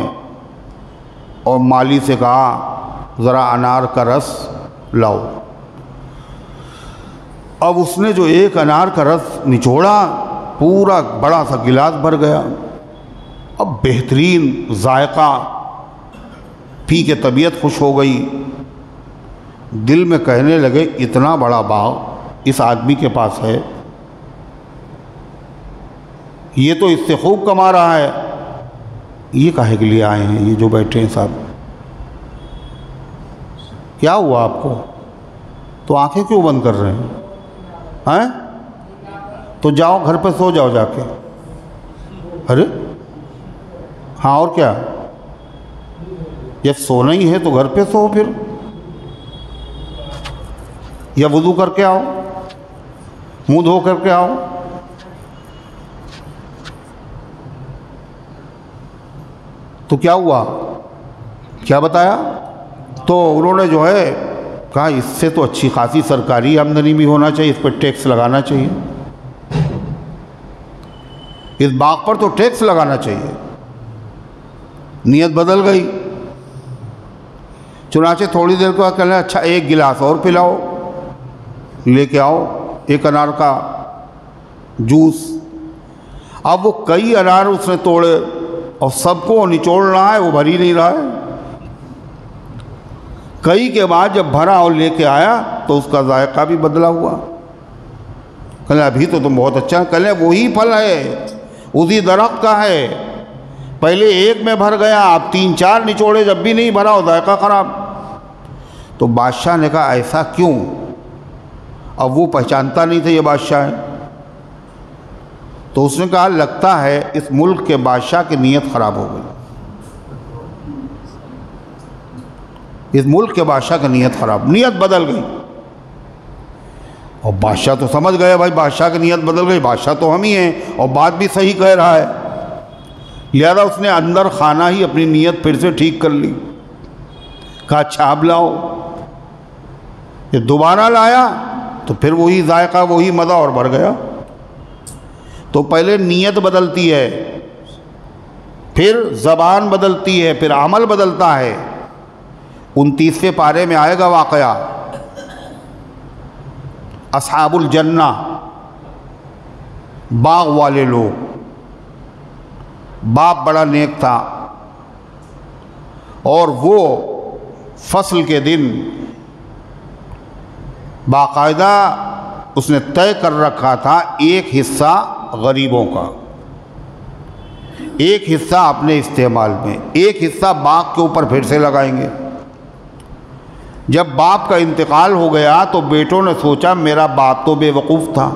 اور مالی سے کہا ذرا انار کا رس لاؤ۔ اب اس نے جو ایک انار کا رس نچوڑا، پورا بڑا سا گلاس بھر گیا۔ اب بہترین ذائقہ، پی کے طبیعت خوش ہو گئی۔ دل میں کہنے لگے اتنا بڑا باغ اس آدمی کے پاس ہے، یہ تو اس سے خوب کما رہا ہے، یہ کاہے کے لیے آئے ہیں یہ جو بیٹھے ہیں صاحب؟ کیا ہوا آپ کو؟ تو آنکھیں کیوں بند کر رہے ہیں؟ تو جاؤ گھر پہ سو جاؤ جا کے۔ ارے ہاں اور کیا، جب سونا ہی ہے تو گھر پہ سو پھر، یا وضو کر کے آؤ، منہ دھو کر کے آؤ۔ تو کیا ہوا، کیا بتایا؟ تو انہوں نے جو ہے کہا اس سے تو اچھی خاصی سرکاری آمدنی بھی ہونا چاہیے، اس پر ٹیکس لگانا چاہیے، اس باغ پر تو ٹیکس لگانا چاہیے۔ نیت بدل گئی، چنانچہ تھوڑی دیر کے بعد کہنے اچھا ایک گلاس اور پلاؤ، لے کے آؤ ایک انار کا جوس۔ اب وہ کئی انار اس نے توڑے اور سب کو نچوڑ رہا ہے، وہ بھر ہی نہیں رہا ہے۔ کئی کے بعد جب بھرا اور لے کے آیا تو اس کا ذائقہ بھی بدلا ہوا۔ کہنے ابھی تو تم بہت اچھا ہے، کہنے وہی پھل ہے، اسی درخت کا ہے، پہلے ایک میں بھر گیا، آپ 3-4 نچوڑے جب بھی نہیں بھرا اور ذائقہ خراب۔ تو بادشاہ نے کہا ایسا کیوں؟ اب وہ پہچانتا نہیں تھا یہ بادشاہ ہے۔ تو اس نے کہا لگتا ہے اس ملک کے بادشاہ کی نیت خراب ہو گئی، اس ملک کے بادشاہ کی نیت خراب، نیت بدل گئی۔ اور بادشاہ تو سمجھ گئے بھائی بادشاہ کی نیت بدل گئی، بادشاہ تو ہم ہی ہیں اور بات بھی صحیح کہہ رہا ہے، لہذا اس نے اندر خانہ ہی اپنی نیت پھر سے ٹھیک کر لی۔ کہا اچھا اب لاؤ۔ یہ دوبارہ لایا تو پھر وہی ذائقہ وہی مزہ اور بڑھ گیا۔ تو پہلے نیت بدلتی ہے، پھر زبان بدلتی ہے، پھر عمل بدلتا ہے۔ 29ویں پارے میں آئے گا واقعہ، اصحاب الجنہ، باغ والے لوگ۔ باپ بڑا نیک تھا اور وہ فصل کے دن باقاعدہ اس نے طے کر رکھا تھا ایک حصہ غریبوں کا، ایک حصہ اپنے استعمال میں، ایک حصہ باغ کے اوپر پھر سے لگائیں گے۔ جب باپ کا انتقال ہو گیا تو بیٹوں نے سوچا میرا باپ تو بے وقوف تھا،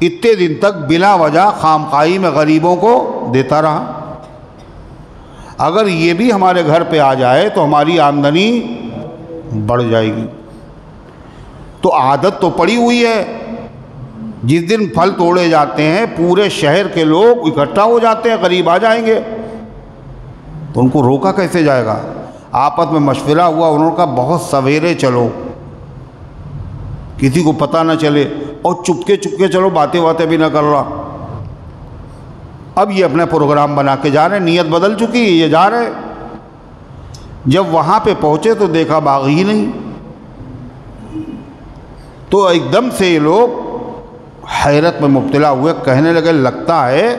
اتنے دن تک بلا وجہ خامخواہی میں غریبوں کو دیتا رہا، اگر یہ بھی ہمارے گھر پہ آ جائے تو ہماری آمدنی بڑھ جائے گی۔ تو عادت تو پڑی ہوئی ہے، جس دن پھل توڑے جاتے ہیں پورے شہر کے لوگ اکٹھا ہو جاتے ہیں، غریب آ جائیں گے، تو ان کو روکا کیسے جائے گا؟ آپس میں مشورہ ہوا، انہوں نے کہا بہت سویرے چلو، کسی کو پتہ نہ چلے، اور چپکے چپکے چلو، باتیں بھی نہ کر رہا۔ اب یہ اپنا پروگرام بنا کے جا رہے ہیں، نیت بدل چکی ہے، یہ جا رہے۔ جب وہاں پہ پہنچے تو دیکھا باغ ہی نہیں، تو ایک دم سے یہ لوگ حیرت میں مبتلا ہوئے، کہنے لگے لگتا ہے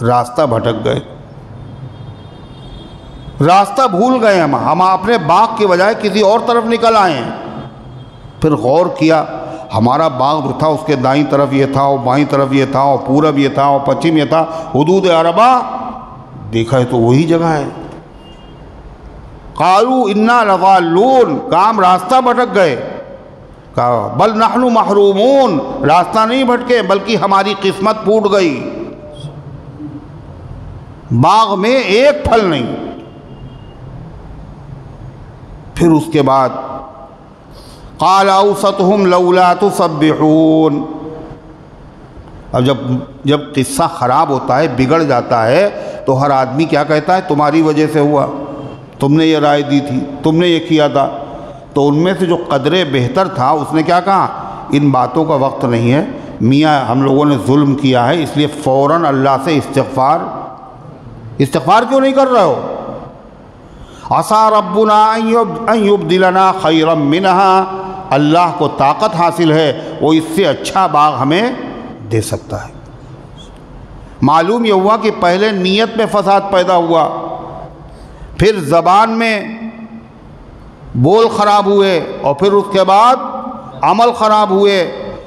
راستہ بھٹک گئے، راستہ بھول گئے، ہم اپنے باغ کے بجائے کسی اور طرف نکل آئے ہیں۔ پھر غور کیا، ہمارا باغ جو تھا اس کے دائیں طرف یہ تھا اور بائیں طرف یہ تھا اور پورب یہ تھا اور پچھم یہ تھا، حدود عربہ، دیکھا ہے تو وہی جگہ ہے۔ قالوا انا لضالون، کام راستہ بھٹک گئے، کہا بل نحن محرومون، راستہ نہیں بھٹکے بلکہ ہماری قسمت پھوٹ گئی، باغ میں ایک پھل نہیں۔ پھر اس کے بعد قال اوسطهم لولا تسبحون، اب جب قصہ خراب ہوتا ہے، بگڑ جاتا ہے، تو ہر آدمی کیا کہتا ہے تمہاری وجہ سے ہوا، تم نے یہ رائے دی تھی، تم نے یہ کیا تھا۔ تو ان میں سے جو قدرے بہتر تھا اس نے کیا کہا، ان باتوں کا وقت نہیں ہے میاں، ہم لوگوں نے ظلم کیا ہے، اس لیے فوراً اللہ سے استغفار کیوں نہیں کر رہے ہو؟ عسیٰ ربنا ان یبدلنا خیرا منہا، اللہ کو طاقت حاصل ہے، وہ اس سے اچھا باغ ہمیں دے سکتا ہے۔ معلوم یہ ہوا کہ پہلے نیت میں فساد پیدا ہوا، پھر زبان میں بول خراب ہوئے، اور پھر اس کے بعد عمل خراب ہوئے،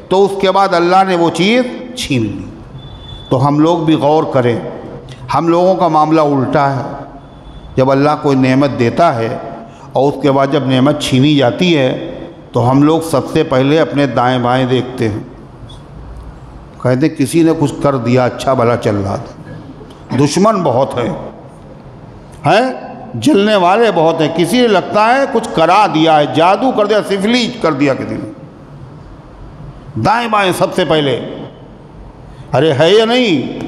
تو اس کے بعد اللہ نے وہ چیز چھین لی۔ تو ہم لوگ بھی غور کریں، ہم لوگوں کا معاملہ الٹا ہے۔ جب اللہ کوئی نعمت دیتا ہے اور اس کے بعد جب نعمت چھینی جاتی ہے تو ہم لوگ سب سے پہلے اپنے دائیں بائیں دیکھتے ہیں، کہتے ہیں کسی نے کچھ کر دیا، اچھا بھلا چل رہا تھا۔ دشمن بہت ہیں، جلنے والے بہت ہیں، کسی نے لگتا ہے کچھ کرا دیا ہے، جادو کر دیا، سفلی کر دیا کسی نے۔ دائیں بائیں سب سے پہلے، ارے ہے یا نہیں؟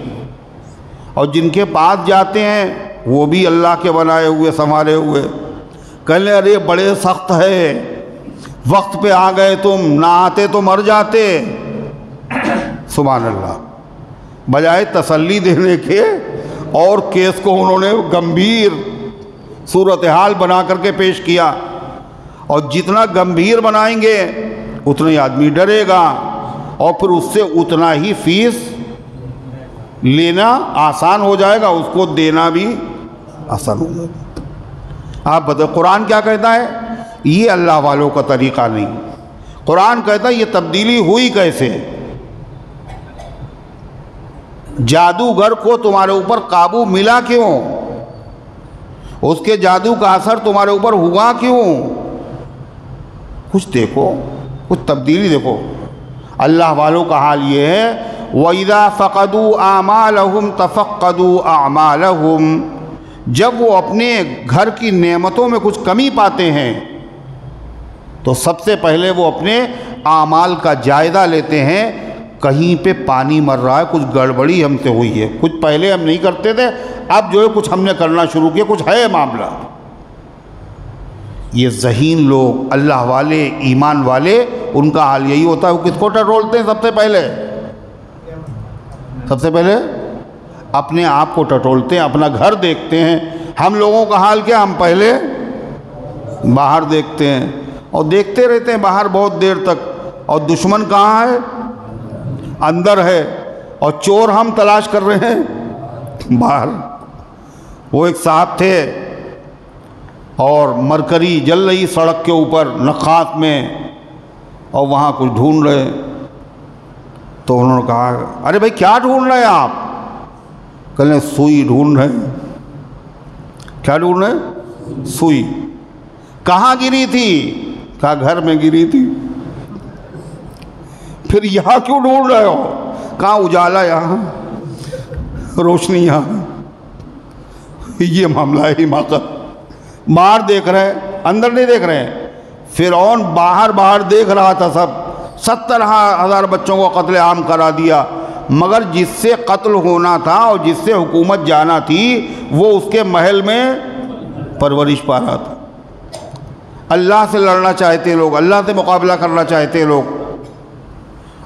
اور جن کے پاس جاتے ہیں وہ بھی اللہ کے بنائے ہوئے سنوارے ہوئے، کہنے ارے بڑے سخت ہے، وقت پہ آ گئے تم، نہ آتے تو مر جاتے۔ سبحان اللہ، بجائے تسلی دینے کے اور کیس کو انہوں نے گمبھیر صورتحال بنا کر کے پیش کیا، اور جتنا گمبھیر بنائیں گے اتنا ہی آدمی ڈرے گا، اور پھر اس سے اتنا ہی فیس لینا آسان ہو جائے گا، اس کو دینا بھی آسان ہو جائے گا۔ آپ بتائیں قرآن کیا کہتا ہے؟ یہ اللہ والوں کا طریقہ نہیں۔ قرآن کہتا ہے یہ تبدیلی ہوئی کیسے؟ جادوگر کو تمہارے اوپر قابو ملا کیوں؟ اس کے جادو کا اثر تمہارے اوپر ہوا کیوں؟ کچھ دیکھو، کچھ تبدیلی دیکھو۔ اللہ والوں کا حال یہ ہے وَإِذَا فَقَدُوا أَعْمَالَهُمْ تَفَقَّدُوا أَعْمَالَهُمْ، جب وہ اپنے گھر کی نعمتوں میں کچھ کمی پاتے ہیں تو سب سے پہلے وہ اپنے اعمال کا جائزہ لیتے ہیں، کہیں پہ پانی مر رہا ہے، کچھ گڑبڑی ہم سے ہوئی ہے، کچھ پہلے ہم نہیں کرتے تھے، اب جو ہے کچھ ہم نے کرنا شروع کیا، کچھ ہے معاملہ۔ یہ ذہین لوگ، اللہ والے، ایمان والے، ان کا حال یہی ہوتا ہے۔ وہ کس کو ٹٹولتے ہیں؟ سب سے پہلے اپنے آپ کو ٹٹولتے ہیں، اپنا گھر دیکھتے ہیں۔ ہم لوگوں کا حال کیا؟ ہم پہلے باہر دیکھتے ہیں اور دیکھتے رہتے ہیں باہر بہت دیر تک، اور دشمن کہاں ہے؟ اندر ہے، اور چور ہم تلاش کر رہے ہیں باہر۔ وہ ایک صاحب تھے اور مرکری جل رہی سڑک کے اوپر نخاس میں، اور وہاں کچھ ڈھونڈ رہے، تو انہوں نے کہا ارے بھائی کیا ڈھونڈ رہے ہیں آپ؟ کہنے سوئی ڈھونڈ رہے ہیں۔ کیا ڈھونڈ رہے ہیں؟ سوئی۔ کہاں گری تھی؟ کہا گھر میں گری تھی۔ پھر یہاں کیوں ڈھونڈ رہے ہو؟ کہا اجالا یہاں، روشنی یہاں۔ یہ معاملہ ہے حماقت۔ باہر دیکھ رہے ہیں، اندر نہیں دیکھ رہے ہیں۔ فرعون باہر دیکھ رہا تھا، سب 70,000 بچوں کو قتل عام کرا دیا، مگر جس سے قتل ہونا تھا اور جس سے حکومت جانا تھی وہ اس کے محل میں پرورش پا رہا تھا۔ اللہ سے لڑنا چاہتے ہیں لوگ، اللہ سے مقابلہ کرنا چاہتے ہیں لوگ۔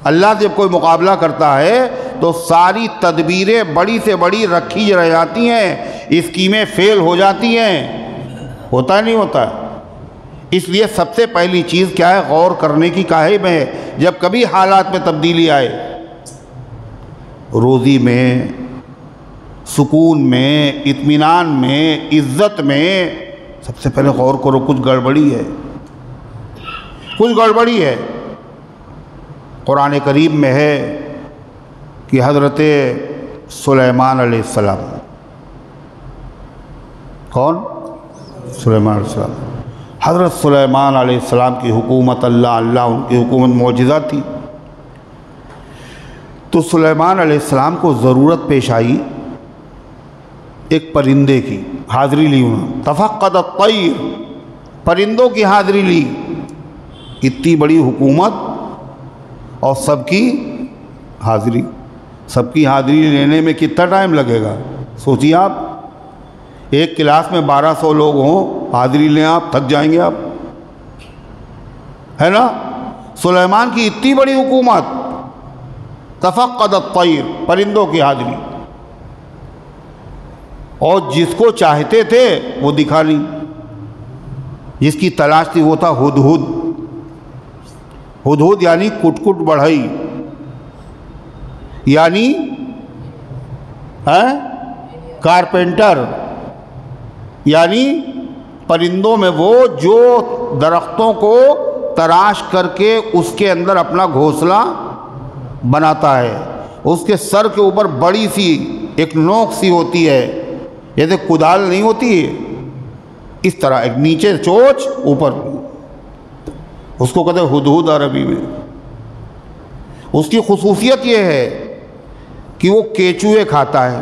اللہ سے جب کوئی مقابلہ کرتا ہے تو ساری تدبیریں بڑی سے بڑی رکھی رہ جاتی ہیں، اسکیمیں فیل ہو جاتی ہیں۔ ہوتا ہے نہیں ہوتا ہے؟ اس لیے سب سے پہلی چیز کیا ہے؟ غور کرنے کی کاہے میں ہے۔ جب کبھی حالات میں تبدیلی آئے، روزی میں، سکون میں، اطمینان میں، عزت میں، سب سے پہلے غور کرو کچھ گڑبڑی ہے، کچھ گڑبڑی ہے۔ قرآن کریم میں ہے کہ حضرت سلیمان علیہ السلام، کون؟ سلیمان علیہ السلام۔ حضرت سلیمان علیہ السلام کی حکومت، اللہ ان کی حکومت معجزہ تھی۔ تو سلیمان علیہ السلام کو ضرورت پیش آئی ایک پرندے کی، حاضری لی انہوں نے۔ تفقد الطیر، پرندوں کی حاضری لی۔ اتنی بڑی حکومت اور سب کی حاضری، سب کی حاضری لینے میں کتنا ٹائم لگے گا؟ سوچیے آپ، ایک کلاس میں 1200 لوگ ہوں، حاضری لیں آپ، تھک جائیں گے آپ، ہے نا؟ سلیمان کی اتنی بڑی حکومت، تفقد الطیر، پرندوں کی حاضری، اور جس کو چاہتے تھے وہ دکھا نہیں۔ جس کی تلاش تھی وہ تھا ہدہد. ہدہد یعنی کٹ کٹ بڑھئی، یعنی کارپینٹر، یعنی پرندوں میں وہ جو درختوں کو تراش کر کے اس کے اندر اپنا گھونسلہ بناتا ہے. اس کے سر کے اوپر بڑی سی ایک نوک سی ہوتی ہے، جیسے کدال نہیں ہوتی ہے، اس طرح ایک نیچے چوچ اوپر، اس کو کہتے ہیں ہدہد عربی میں. اس کی خصوصیت یہ ہے کہ وہ کیچوئے کھاتا ہے.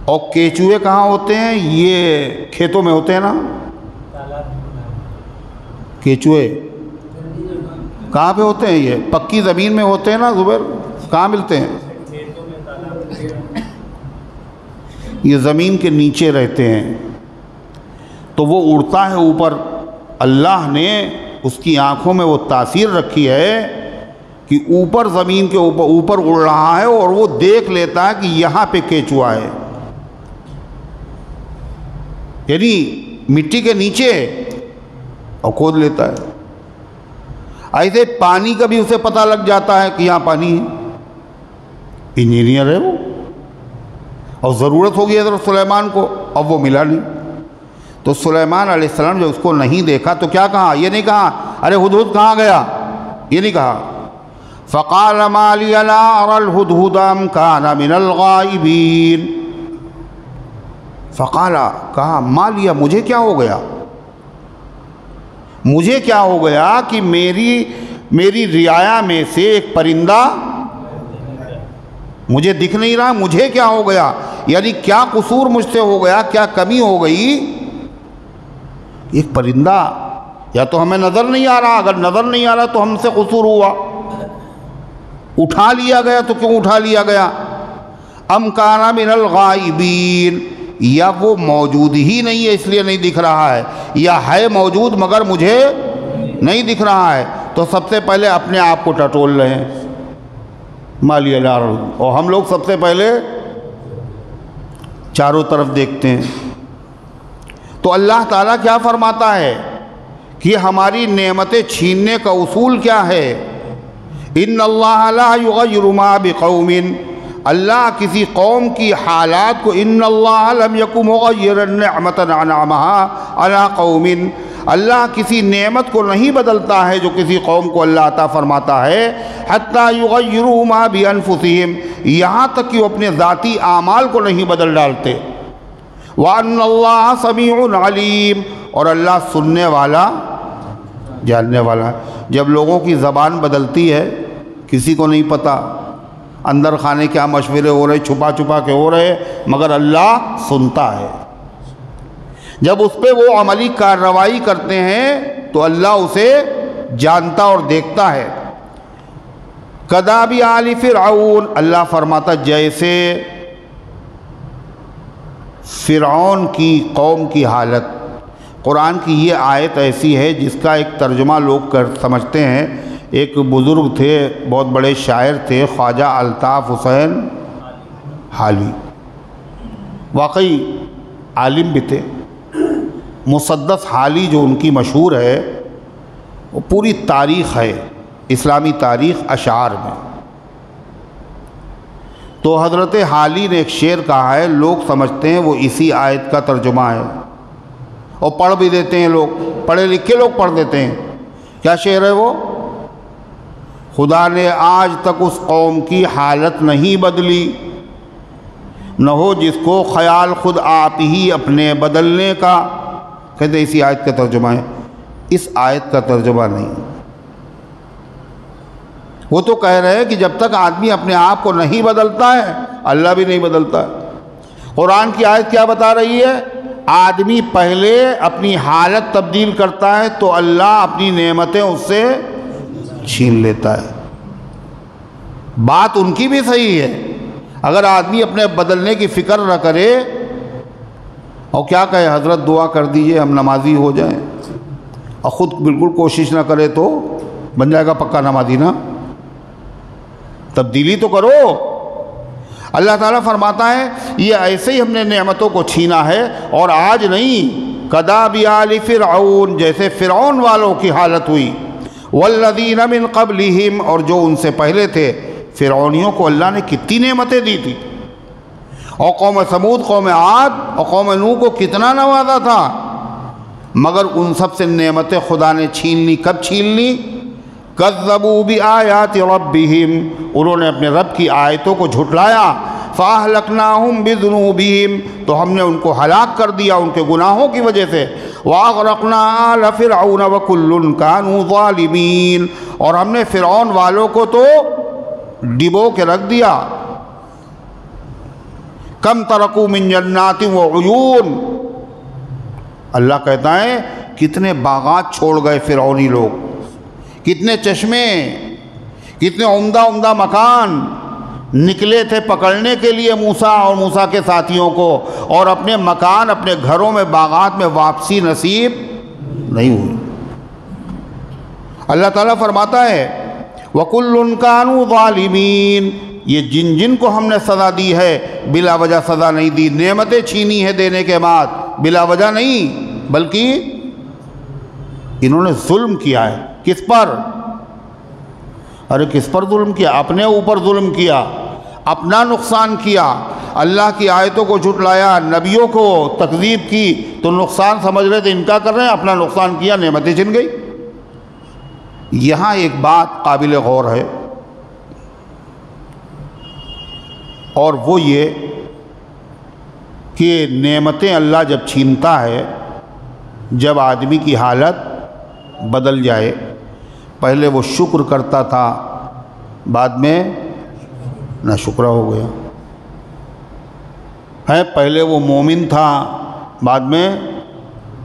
اور کیچوئے کہاں ہوتے ہیں؟ یہ کھیتوں میں ہوتے ہیں نا. کیچوئے کہاں پہ ہوتے ہیں؟ یہ پکی زمین میں ہوتے ہیں نا زبیر. کہاں ملتے ہیں؟ یہ زمین کے نیچے رہتے ہیں. تو وہ اڑتا ہے اوپر. اللہ نے اس کی آنکھوں میں وہ تاثیر رکھی ہے کہ اوپر زمین کے اوپر اڑ رہا ہے اور وہ دیکھ لیتا ہے کہ یہاں پہ کیچوا ہے، یعنی مٹی کے نیچے، اور کھود لیتا ہے. ایسے پانی کا بھی اسے پتہ لگ جاتا ہے کہ یہاں پانی ہے. انجینئر ہے وہ. اور ضرورت ہوگی حضرت سلیمان کو، اب وہ ملا نہیں. تو سلیمان علیہ السلام جب اس کو نہیں دیکھا تو کیا کہا؟ یہ نہیں کہا ارے ہدہد کہاں گیا، یہ نہیں کہا. فقال ما لی لا اری الہدہد ام کان من الغائبین. فقالا، کہا ما لیا، مجھے کیا ہو گیا، مجھے کیا ہو گیا کہ میری رعایا میں سے ایک پرندہ مجھے دکھ نہیں رہا، مجھے کیا ہو گیا، یعنی کیا قصور مجھ سے ہو گیا، کیا کمی ہو گئی. ایک پرندہ یا تو ہمیں نظر نہیں آ رہا، اگر نظر نہیں آ رہا تو ہم سے قصور ہوا. اٹھا لیا گیا تو کیوں اٹھا لیا گیا؟ ام کان من الغائبین، یا وہ موجود ہی نہیں ہے اس لیے نہیں دکھ رہا ہے، یا ہے موجود مگر مجھے نہیں دکھ رہا ہے. تو سب سے پہلے اپنے آپ کو ٹٹول رہے ہیں مالی الار. اور ہم لوگ سب سے پہلے چاروں طرف دیکھتے ہیں. تو اللہ تعالیٰ کیا فرماتا ہے کہ ہماری نعمتیں چھیننے کا اصول کیا ہے؟ ان اللہ لا یغیر ما بقوم، اللہ کسی قوم کی حالات کو، ان اللہ لم یکن مغیرا نعمتا انعمها علی قوم، اللہ کسی نعمت کو نہیں بدلتا ہے جو کسی قوم کو اللہ عطا فرماتا ہے، حتی یغیروا ما بانفسہم، یہاں تک کہ وہ اپنے ذاتی اعمال کو نہیں بدل ڈالتے. وَأَنَّ اللَّهَ سَمِيعٌ عَلِيمٌ، اور اللہ سننے والا جاننے والا. جب لوگوں کی زبان بدلتی ہے کسی کو نہیں پتا، اندر خانے کیا مشورے ہو رہے، چھپا چھپا کے ہو رہے، مگر اللہ سنتا ہے. جب اس پہ وہ عملی کارروائی کرتے ہیں تو اللہ اسے جانتا اور دیکھتا ہے. کداب آل فرعون، اللہ فرماتا جیسے فرعون کی قوم کی حالت. قرآن کی یہ آیت ایسی ہے جس کا ایک ترجمہ لوگ سمجھتے ہیں. ایک بزرگ تھے، بہت بڑے شاعر تھے، خواجہ الطاف حسین حالی، واقعی عالم بھی تھے. مسدس حالی جو ان کی مشہور ہے، وہ پوری تاریخ ہے، اسلامی تاریخ اشعار میں. تو حضرت حالی نے ایک شعر کہا ہے، لوگ سمجھتے ہیں وہ اسی آیت کا ترجمہ ہے، اور پڑھ بھی دیتے ہیں لوگ، پڑھے لکھے لوگ پڑھ دیتے ہیں. کیا شعر ہے وہ؟ خدا نے آج تک اس قوم کی حالت نہیں بدلی، نہ ہو جس کو خیال خود آپ ہی اپنے بدلنے کا. کہتے اسی آیت کا ترجمہ ہے. اس آیت کا ترجمہ نہیں. وہ تو کہہ رہے ہیں کہ جب تک آدمی اپنے آپ کو نہیں بدلتا ہے اللہ بھی نہیں بدلتا ہے. قرآن کی آیت کیا بتا رہی ہے؟ آدمی پہلے اپنی حالت تبدیل کرتا ہے تو اللہ اپنی نعمتیں اس سے چھین لیتا ہے. بات ان کی بھی صحیح ہے. اگر آدمی اپنے بدلنے کی فکر نہ کرے اور کیا کہے حضرت دعا کر دیجئے ہم نمازی ہو جائیں، اور خود بالکل کوشش نہ کرے تو بن جائے گا پکا نمازی نا. تبدیلی تو کرو. اللہ تعالیٰ فرماتا ہے یہ ایسے ہی ہم نے نعمتوں کو چھینا ہے، اور آج نہیں، کداب آل فرعون، جیسے فرعون والوں کی حالت ہوئی، والذین من قبلہم، اور جو ان سے پہلے تھے۔ فرعونیوں کو اللہ نے کتنی نعمتیں دی تھی، اور قوم ثمود، قوم عاد اور قوم نوح کو کتنا نوازا تھا، مگر ان سب سے نعمتیں خدا نے چھین لی۔ کب چھین لی؟ کذبوا بآیات ربہم، انہوں نے اپنے رب کی آیتوں کو جھٹلایا۔ فاہلکناہم بذنوبہم، تو ہم نے ان کو ہلاک کر دیا ان کے گناہوں کی وجہ سے۔ واغرقنا آل فرعون وکل کانوا ظالمین، اور ہم نے فرعون والوں کو تو ڈبو کے رکھ دیا۔ کم ترکوا من جنات وعیون، اللہ کہتا ہے کتنے باغات چھوڑ گئے فرعونی لوگ، کتنے چشمے، کتنے عمدہ عمدہ مکان نکلے تھے پکڑنے کے لیے موسیٰ اور موسیٰ کے ساتھیوں کو، اور اپنے مکان، اپنے گھروں میں، باغات میں واپسی نصیب نہیں ہوئی۔ اللہ تعالیٰ فرماتا ہے وَكُلٌّ كَانُوا ظَالِمِينَ، یہ جن جن کو ہم نے سزا دی ہے بلا وجہ سزا نہیں دی، نعمتیں چھینی ہے دینے کے بعد، بلا وجہ نہیں، بلکہ انہوں نے ظلم کیا ہے۔ کس پر؟ ارے کس پر ظلم کیا؟ اپنے اوپر ظلم کیا، اپنا نقصان کیا، اللہ کی آیتوں کو جھٹلایا، نبیوں کو تکذیب کی، تو نقصان سمجھ رہے تھے، انکار کر رہے ہیں، اپنا نقصان کیا، نعمتیں چھن گئی۔ یہاں ایک بات قابل غور ہے، اور وہ یہ کہ نعمتیں اللہ جب چھینتا ہے، جب آدمی کی حالت بدل جائے، پہلے وہ شکر کرتا تھا، بعد میں ناشکرہ ہو گیا ہے، پہلے وہ مومن تھا، بعد میں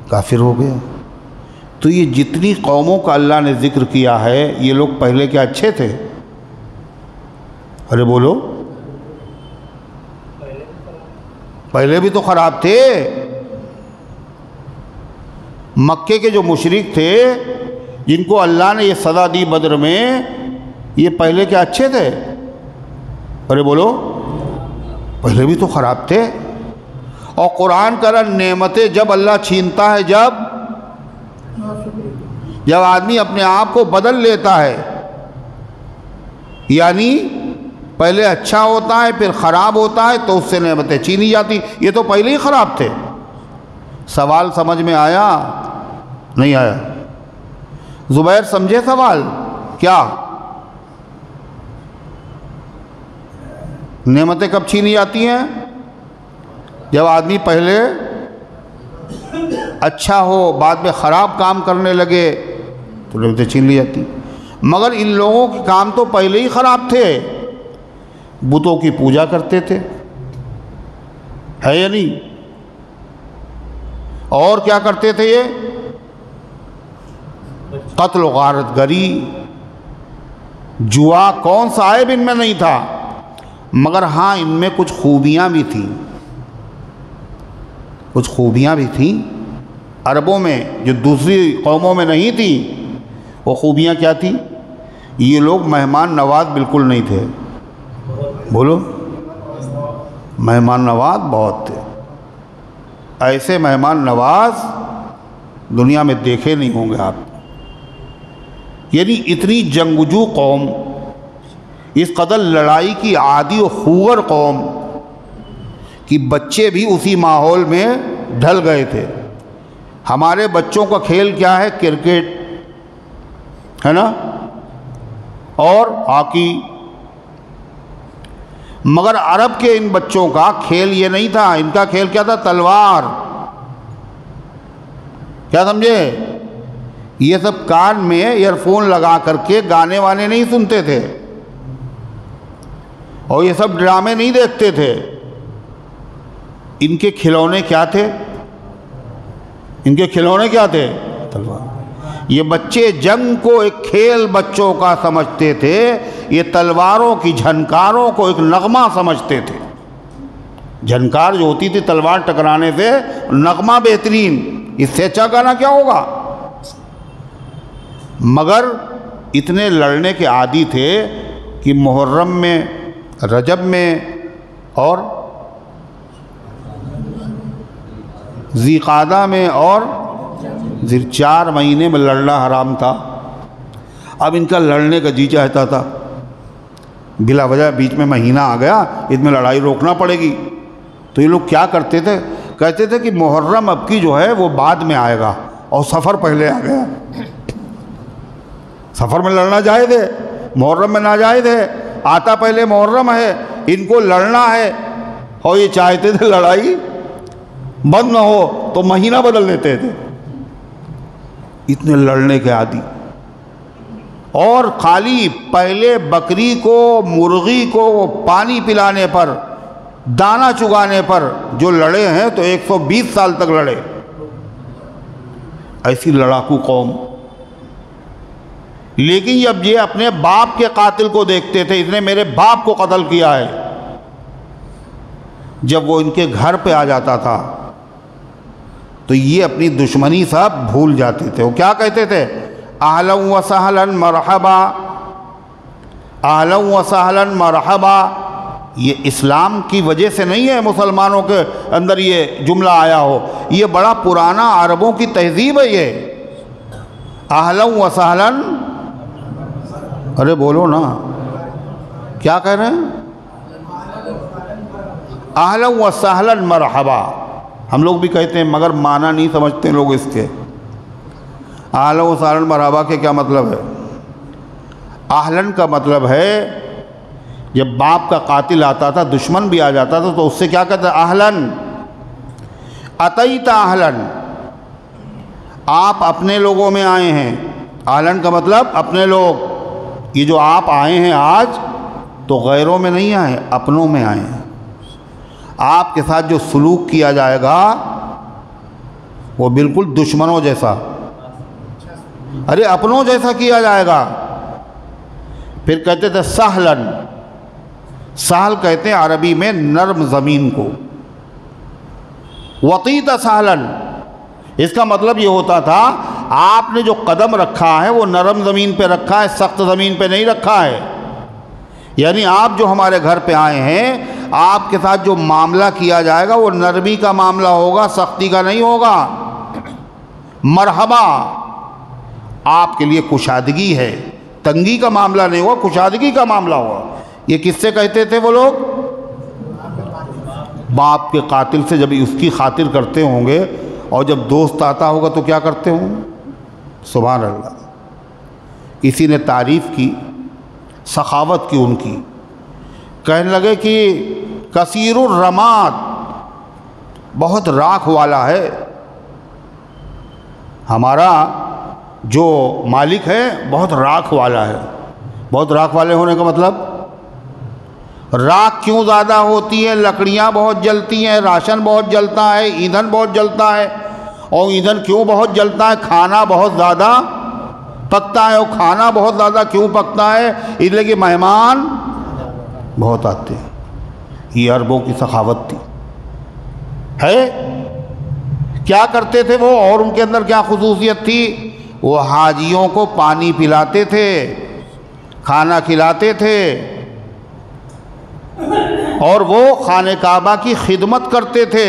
کافر ہو گیا۔ تو یہ جتنی قوموں کا اللہ نے ذکر کیا ہے، یہ لوگ پہلے کیا اچھے تھے؟ ارے بولو، پہلے بھی تو خراب تھے۔ مکے کے جو مشرک تھے، جن کو اللہ نے یہ سزا دی بدر میں، یہ پہلے کیا اچھے تھے؟ ارے بولو، پہلے بھی تو خراب تھے۔ اور قرآن کا نعمتیں جب اللہ چھینتا ہے، جب آدمی اپنے آپ کو بدل لیتا ہے، یعنی پہلے اچھا ہوتا ہے پھر خراب ہوتا ہے، تو اس سے نعمتیں چھینی جاتی۔ یہ تو پہلے ہی خراب تھے۔ سوال سمجھ میں آیا؟ نہیں آیا؟ زبیر سمجھے سوال؟ کیا نعمتیں کب چھینی جاتی ہیں؟ جب آدمی پہلے اچھا ہو، بعد میں خراب کام کرنے لگے، تو نعمتیں چھین لی جاتی۔ مگر ان لوگوں کے کام تو پہلے ہی خراب تھے، بتوں کی پوجا کرتے تھے، ہے یا نہیں؟ اور کیا کرتے تھے یہ؟ قتل و غارت گری، جوا، کون سا عیب ان میں نہیں تھا؟ مگر ہاں، ان میں کچھ خوبیاں بھی تھیں، کچھ خوبیاں بھی تھیں عربوں میں جو دوسری قوموں میں نہیں تھیں۔ وہ خوبیاں کیا تھیں؟ یہ لوگ مہمان نواز بالکل نہیں تھے۔ بولو، مہمان نواز بہت تھے، ایسے مہمان نواز دنیا میں دیکھے نہیں ہوں گے آپ۔ یعنی اتنی جنگجو قوم، اس قدر لڑائی کی عادی و خوگر قوم کہ بچے بھی اسی ماحول میں ڈھل گئے تھے۔ ہمارے بچوں کا کھیل کیا ہے؟ کرکٹ ہے نا، اور ہاکی۔ مگر عرب کے ان بچوں کا کھیل یہ نہیں تھا، ان کا کھیل کیا تھا؟ تلوار۔ کیا سمجھے؟ یہ سب کان میں ایئر فون لگا کر کے گانے وانے نہیں سنتے تھے، اور یہ سب ڈرامے نہیں دیکھتے تھے۔ ان کے کھلونے کیا تھے؟ ان کے کھلونے کیا تھے؟ تلوار۔ یہ بچے جنگ کو ایک کھیل بچوں کا سمجھتے تھے، یہ تلواروں کی جھنکاروں کو ایک نغمہ سمجھتے تھے۔ جھنکار جو ہوتی تھی تلوار ٹکرانے سے، نغمہ بہترین، اس سے اچھا گانا کیا ہوگا؟ مگر اتنے لڑنے کے عادی تھے کہ محرم میں، رجب میں اور ذی قعدہ میں اور 4 مہینے میں لڑنا حرام تھا۔ اب ان کا لڑنے کا جی چاہتا تھا، بلا وجہ بیچ میں مہینہ آ گیا، اس میں لڑائی روکنا پڑے گی۔ تو یہ لوگ کیا کرتے تھے؟ کہتے تھے کہ محرم اب کی جو ہے وہ بعد میں آئے گا، اور سفر پہلے آ گیا۔ سفر میں لڑنا جائز ہے، محرم میں ناجائز ہے، آتا پہلے محرم ہے، ان کو لڑنا ہے، اور یہ چاہتے تھے لڑائی بند نہ ہو تو مہینہ بدل دیتے تھے، اتنے لڑنے کے عادی۔ اور خالی پہلے بکری کو، مرغی کو پانی پلانے پر، دانہ چگانے پر جو لڑے ہیں تو 120 سال تک لڑے۔ ایسی لڑاکو قوم۔ لیکن جب یہ اپنے باپ کے قاتل کو دیکھتے تھے، اس نے میرے باپ کو قتل کیا ہے، جب وہ ان کے گھر پہ آ جاتا تھا تو یہ اپنی دشمنی صاحب بھول جاتے تھے۔ وہ کیا کہتے تھے؟ اہلا و سہلا مرحبا، اہلا و سہلا مرحبا۔ یہ اسلام کی وجہ سے نہیں ہے مسلمانوں کے اندر یہ جملہ آیا ہو، یہ بڑا پرانا عربوں کی تہذیب ہے یہ۔ اہلا و سہلا، ارے بولو نا، کیا کہہ رہے ہیں؟ اہلا و سہلا مرحبا، ہم لوگ بھی کہتے ہیں مگر معنی نہیں سمجھتے لوگ اس کے۔ اہلا و سہلا مرحبا کے کیا مطلب ہے؟ اہلن کا مطلب ہے جب باپ کا قاتل آتا تھا، دشمن بھی آ جاتا تھا تو اس سے کیا کہتے ہیں؟ اہلن، اتیت اہلن، آپ اپنے لوگوں میں آئے ہیں۔ اہلن کا مطلب اپنے لوگ۔ یہ جو آپ آئے ہیں آج تو غیروں میں نہیں آئے، اپنوں میں آئے ہیں۔ آپ کے ساتھ جو سلوک کیا جائے گا وہ بالکل دشمنوں جیسا، ارے اپنوں جیسا کیا جائے گا۔ پھر کہتے تھے سہلن، سہل کہتے ہیں عربی میں نرم زمین کو۔ وطیت سہلن، اس کا مطلب یہ ہوتا تھا آپ نے جو قدم رکھا ہے وہ نرم زمین پہ رکھا ہے، سخت زمین پہ نہیں رکھا ہے۔ یعنی آپ جو ہمارے گھر پہ آئے ہیں، آپ کے ساتھ جو معاملہ کیا جائے گا وہ نرمی کا معاملہ ہوگا، سختی کا نہیں ہوگا۔ مرحبا، آپ کے لیے کشادگی ہے، تنگی کا معاملہ نہیں ہوگا، کشادگی کا معاملہ ہوگا۔ یہ کس سے کہتے تھے وہ لوگ؟ باپ کے قاتل سے جب اس کی خاطر کرتے ہوں گے، اور جب دوست آتا ہوگا تو کیا کرتے ہوں گے؟ سبحان اللہ۔ کسی نے تعریف کی، سخاوت کی ان کی، کہنے لگے کہ کثیر الرماد، بہت راکھ والا ہے ہمارا جو مالک ہے، بہت راکھ والا ہے۔ بہت راکھ والے ہونے کا مطلب، راکھ کیوں زیادہ ہوتی ہے؟ لکڑیاں بہت جلتی ہیں، راشن بہت جلتا ہے، ایندھن بہت جلتا ہے۔ اور ایندھن کیوں بہت جلتا ہے؟ کھانا بہت زیادہ پکتا ہے۔ اور کھانا بہت زیادہ کیوں پکتا ہے؟ اس لیے کہ مہمان بہت آتے ہیں۔ یہ عربوں کی سخاوت تھی ہے۔ کیا کرتے تھے وہ، اور ان کے اندر کیا خصوصیت تھی؟ وہ حاجیوں کو پانی پلاتے تھے، کھانا کھلاتے تھے، اور وہ خانہ کعبہ کی خدمت کرتے تھے۔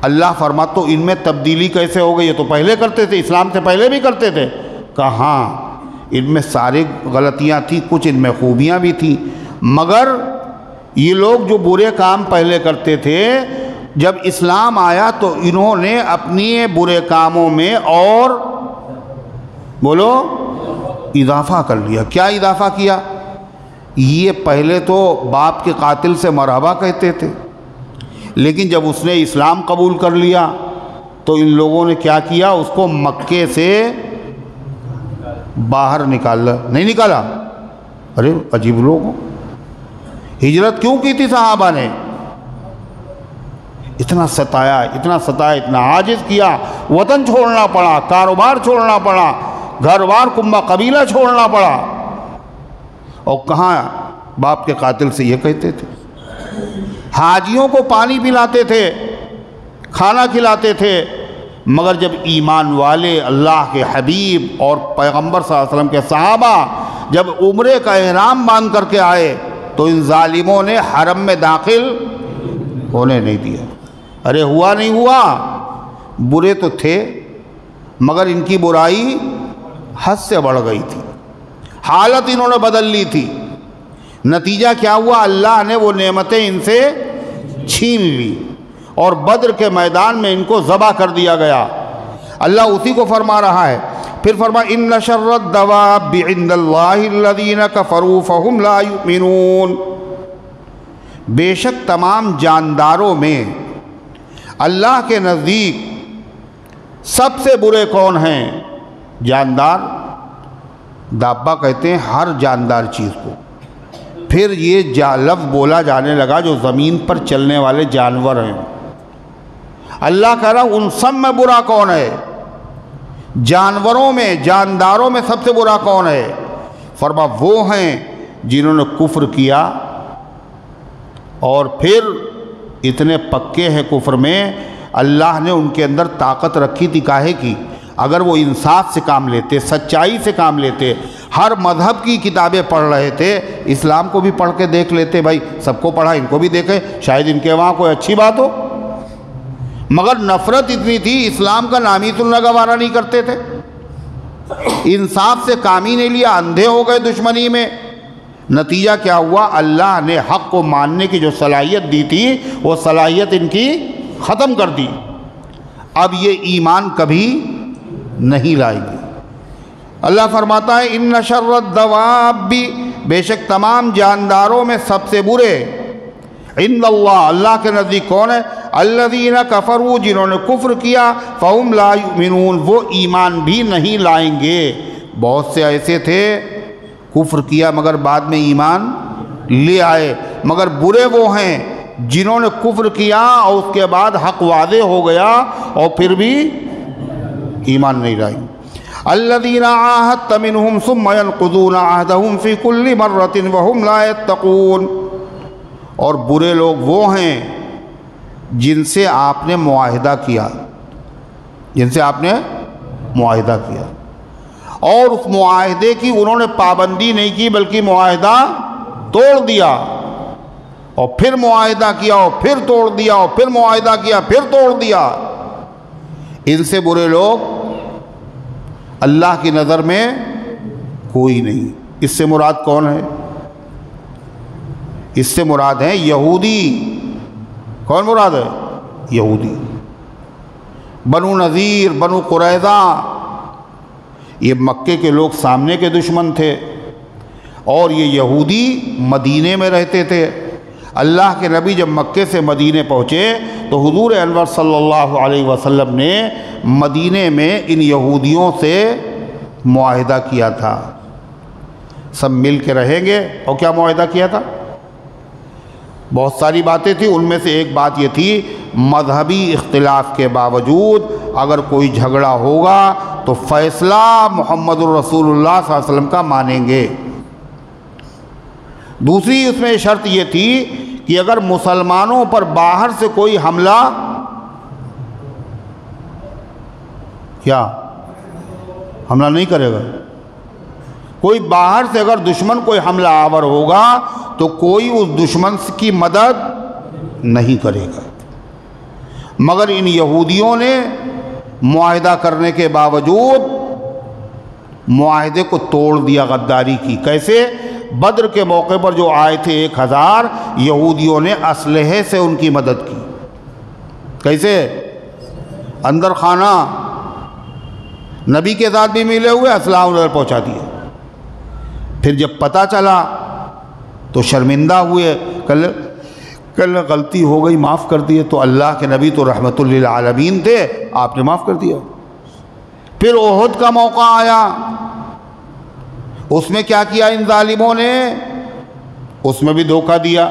اللہ فرماتا تو ان میں تبدیلی کیسے ہو گئی؟ یہ تو پہلے کرتے تھے، اسلام سے پہلے بھی کرتے تھے۔ کہاں، ان میں سارے غلطیاں تھیں، کچھ ان میں خوبیاں بھی تھیں، مگر یہ لوگ جو برے کام پہلے کرتے تھے، جب اسلام آیا تو انہوں نے اپنی برے کاموں میں اور بولو اضافہ کر لیا۔ کیا اضافہ کیا؟ یہ پہلے تو باپ کے قاتل سے مرحبا کہتے تھے، لیکن جب اس نے اسلام قبول کر لیا تو ان لوگوں نے کیا کیا؟ اس کو مکے سے باہر نکالا۔ نہیں نکالا؟ ارے عجیب لوگ ہو۔ ہجرت کیوں کی تھی صحابہ نے؟ اتنا ستایا، اتنا ستایا، اتنا عاجز کیا، وطن چھوڑنا پڑا، کاروبار چھوڑنا پڑا، گھر بار کنبہ قبیلہ چھوڑنا پڑا، اور کہاں باپ کے قاتل سے یہ کہتے تھے۔ حاجیوں کو پانی پلاتے تھے، کھانا کھلاتے تھے، مگر جب ایمان والے اللہ کے حبیب اور پیغمبر صلی اللہ علیہ وسلم کے صحابہ جب عمرے کا احرام باندھ کر کے آئے تو ان ظالموں نے حرم میں داخل ہونے نہیں دیا۔ ارے ہوا نہیں ہوا، برے تو تھے مگر ان کی برائی حد سے بڑھ گئی تھی، حالت انہوں نے بدل لی تھی۔ نتیجہ کیا ہوا؟ اللہ نے وہ نعمتیں ان سے چھین لی اور بدر کے میدان میں ان کو ذبح کر دیا گیا۔ اللہ اسی کو فرما رہا ہے، پھر فرمایا ان شر الدواب عند اللہ الذین کفروا فہم لا یؤمنون، بے شک تمام جانداروں میں اللہ کے نزدیک سب سے برے کون ہیں؟ جاندار، دابہ کہتے ہیں ہر جاندار چیز کو۔ پھر یہ لفظ بولا جانے لگا جو زمین پر چلنے والے جانور ہیں۔ اللہ کہہ رہا ان سب میں برا کون ہے؟ جانوروں میں، جانداروں میں سب سے برا کون ہے؟ فرمایا وہ ہیں جنہوں نے کفر کیا اور پھر اتنے پکے ہیں کفر میں، اللہ نے ان کے اندر طاقت رکھی تھی کاہے کی؟ اگر وہ انصاف سے کام لیتے، سچائی سے کام لیتے، ہر مذہب کی کتابیں پڑھ رہے تھے، اسلام کو بھی پڑھ کے دیکھ لیتے، بھائی سب کو پڑھا، ان کو بھی دیکھیں، شاید ان کے وہاں کوئی اچھی بات ہو، مگر نفرت اتنی تھی، اسلام کا نام ہی سننا گوارا نہیں کرتے تھے، انصاف سے کام ہی نہیں لیا، اندھے ہو گئے دشمنی میں۔ نتیجہ کیا ہوا؟ اللہ نے حق کو ماننے کی جو صلاحیت دی تھی وہ صلاحیت ان کی ختم کر دی، اب یہ ایمان کبھی نہیں لائیں گے۔ اللہ فرماتا ہے ان شر الدواب، بے شک تمام جانداروں میں سب سے برے، عند اللہ، اللہ کے نزدیک کون ہے؟ الذین کفروا، جنہوں نے کفر کیا، فہم لا یؤمنون، وہ ایمان بھی نہیں لائیں گے۔ بہت سے ایسے تھے کفر کیا مگر بعد میں ایمان لے آئے، مگر برے وہ ہیں جنہوں نے کفر کیا اور اس کے بعد حق واضح ہو گیا اور پھر بھی ایمان نہیں لائیں۔ الذین عاہدت منہم ثم ینقضون عہدہم فی کل مرۃ وہم لا یتقون، اور برے لوگ وہ ہیں جن سے آپ نے معاہدہ کیا، جن سے آپ نے معاہدہ کیا اور اس معاہدے کی انہوں نے پابندی نہیں کی بلکہ معاہدہ توڑ دیا، اور پھر معاہدہ کیا اور پھر توڑ دیا اور پھر معاہدہ کیا پھر توڑ دیا۔ ان سے برے لوگ اللہ کی نظر میں کوئی نہیں۔ اس سے مراد کون ہے؟ اس سے مراد ہے یہودی۔ کون مراد ہے؟ یہودی، بنو نذیر، بنو قریظہ، یہ مکے کے لوگ سامنے کے دشمن تھے اور یہ یہودی مدینے میں رہتے تھے۔ اللہ کے نبی جب مکے سے مدینے پہنچے تو حضور انور صلی اللہ علیہ وسلم نے مدینے میں ان یہودیوں سے معاہدہ کیا تھا، سب مل کے رہیں گے۔ اور کیا معاہدہ کیا تھا؟ بہت ساری باتیں تھیں، ان میں سے ایک بات یہ تھی مذہبی اختلاف کے باوجود اگر کوئی جھگڑا ہوگا تو فیصلہ محمد الرسول اللہ صلی اللہ علیہ وسلم کا مانیں گے۔ دوسری اس میں شرط یہ تھی کہ اگر مسلمانوں پر باہر سے کوئی حملہ حملہ نہیں کرے گا، کوئی باہر سے اگر دشمن کوئی حملہ آور ہوگا تو کوئی اس دشمن کی مدد نہیں کرے گا، مگر ان یہودیوں نے معاہدہ کرنے کے باوجود معاہدے کو توڑ دیا، غداری کی۔ کیسے؟ بدر کے موقع پر جو آئے تھے 1000 یہودیوں نے اسلحے سے ان کی مدد کی۔ کیسے؟ اندر خانہ نبی کے ساتھ بھی ملے ہوئے، اسلحہ ادھر پہنچا دیے۔ پھر جب پتہ چلا تو شرمندہ ہوئے، کل غلطی ہو گئی، معاف کر دیے۔ تو اللہ کے نبی تو رحمت للعالمین تھے، آپ نے معاف کر دیا۔ پھر احد کا موقع آیا، اس میں کیا کیا ان ظالموں نے؟ اس میں بھی دھوکہ دیا۔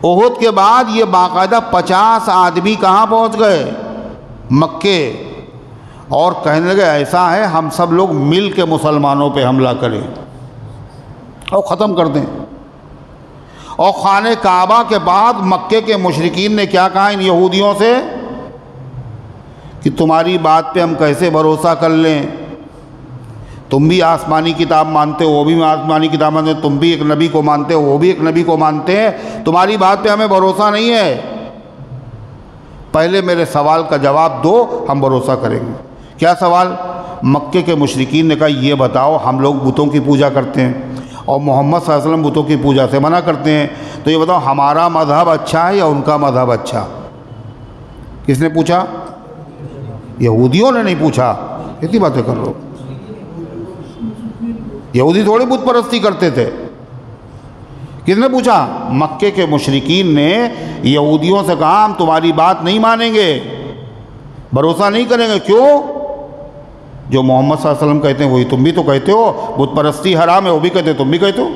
احد کے بعد یہ باقاعدہ 50 آدمی کہاں پہنچ گئے؟ مکے، اور کہنے لگے ایسا ہے ہم سب لوگ مل کے مسلمانوں پہ حملہ کریں اور ختم کر دیں۔ اور خانہ کعبہ کے بعد مکے کے مشرکین نے کیا کہا ان یہودیوں سے کہ تمہاری بات پہ ہم کیسے بھروسہ کر لیں؟ تم بھی آسمانی کتاب مانتے ہو، وہ بھی آسمانی کتاب مانتے ہیں، تم بھی ایک نبی کو مانتے ہو، وہ بھی ایک نبی کو مانتے ہیں، تمہاری بات پہ ہمیں بھروسہ نہیں ہے۔ پہلے میرے سوال کا جواب دو، ہم بھروسہ کریں گے۔ کیا سوال؟ مکے کے مشرکین نے کہا یہ بتاؤ ہم لوگ بتوں کی پوجا کرتے ہیں اور محمد صلی اللہ علیہ وسلم بتوں کی پوجا سے منع کرتے ہیں، تو یہ بتاؤ ہمارا مذہب اچھا ہے یا ان کا مذہب اچھا؟ کس نے پوچھا؟ یہودیوں نے نہیں پوچھا، کتنی باتیں کر لو۔ یہودی تھوڑی بت پرستی کرتے تھے۔ کس نے پوچھا؟ مکے کے مشرکین نے یہودیوں سے کہا ہم تمہاری بات نہیں مانیں گے، بھروسہ نہیں کریں گے۔ کیوں؟ جو محمد صلی اللہ علیہ وسلم کہتے ہیں وہی تم بھی تو کہتے ہو، بت پرستی حرام ہے وہ بھی کہتے ہو، تم بھی کہتے ہو۔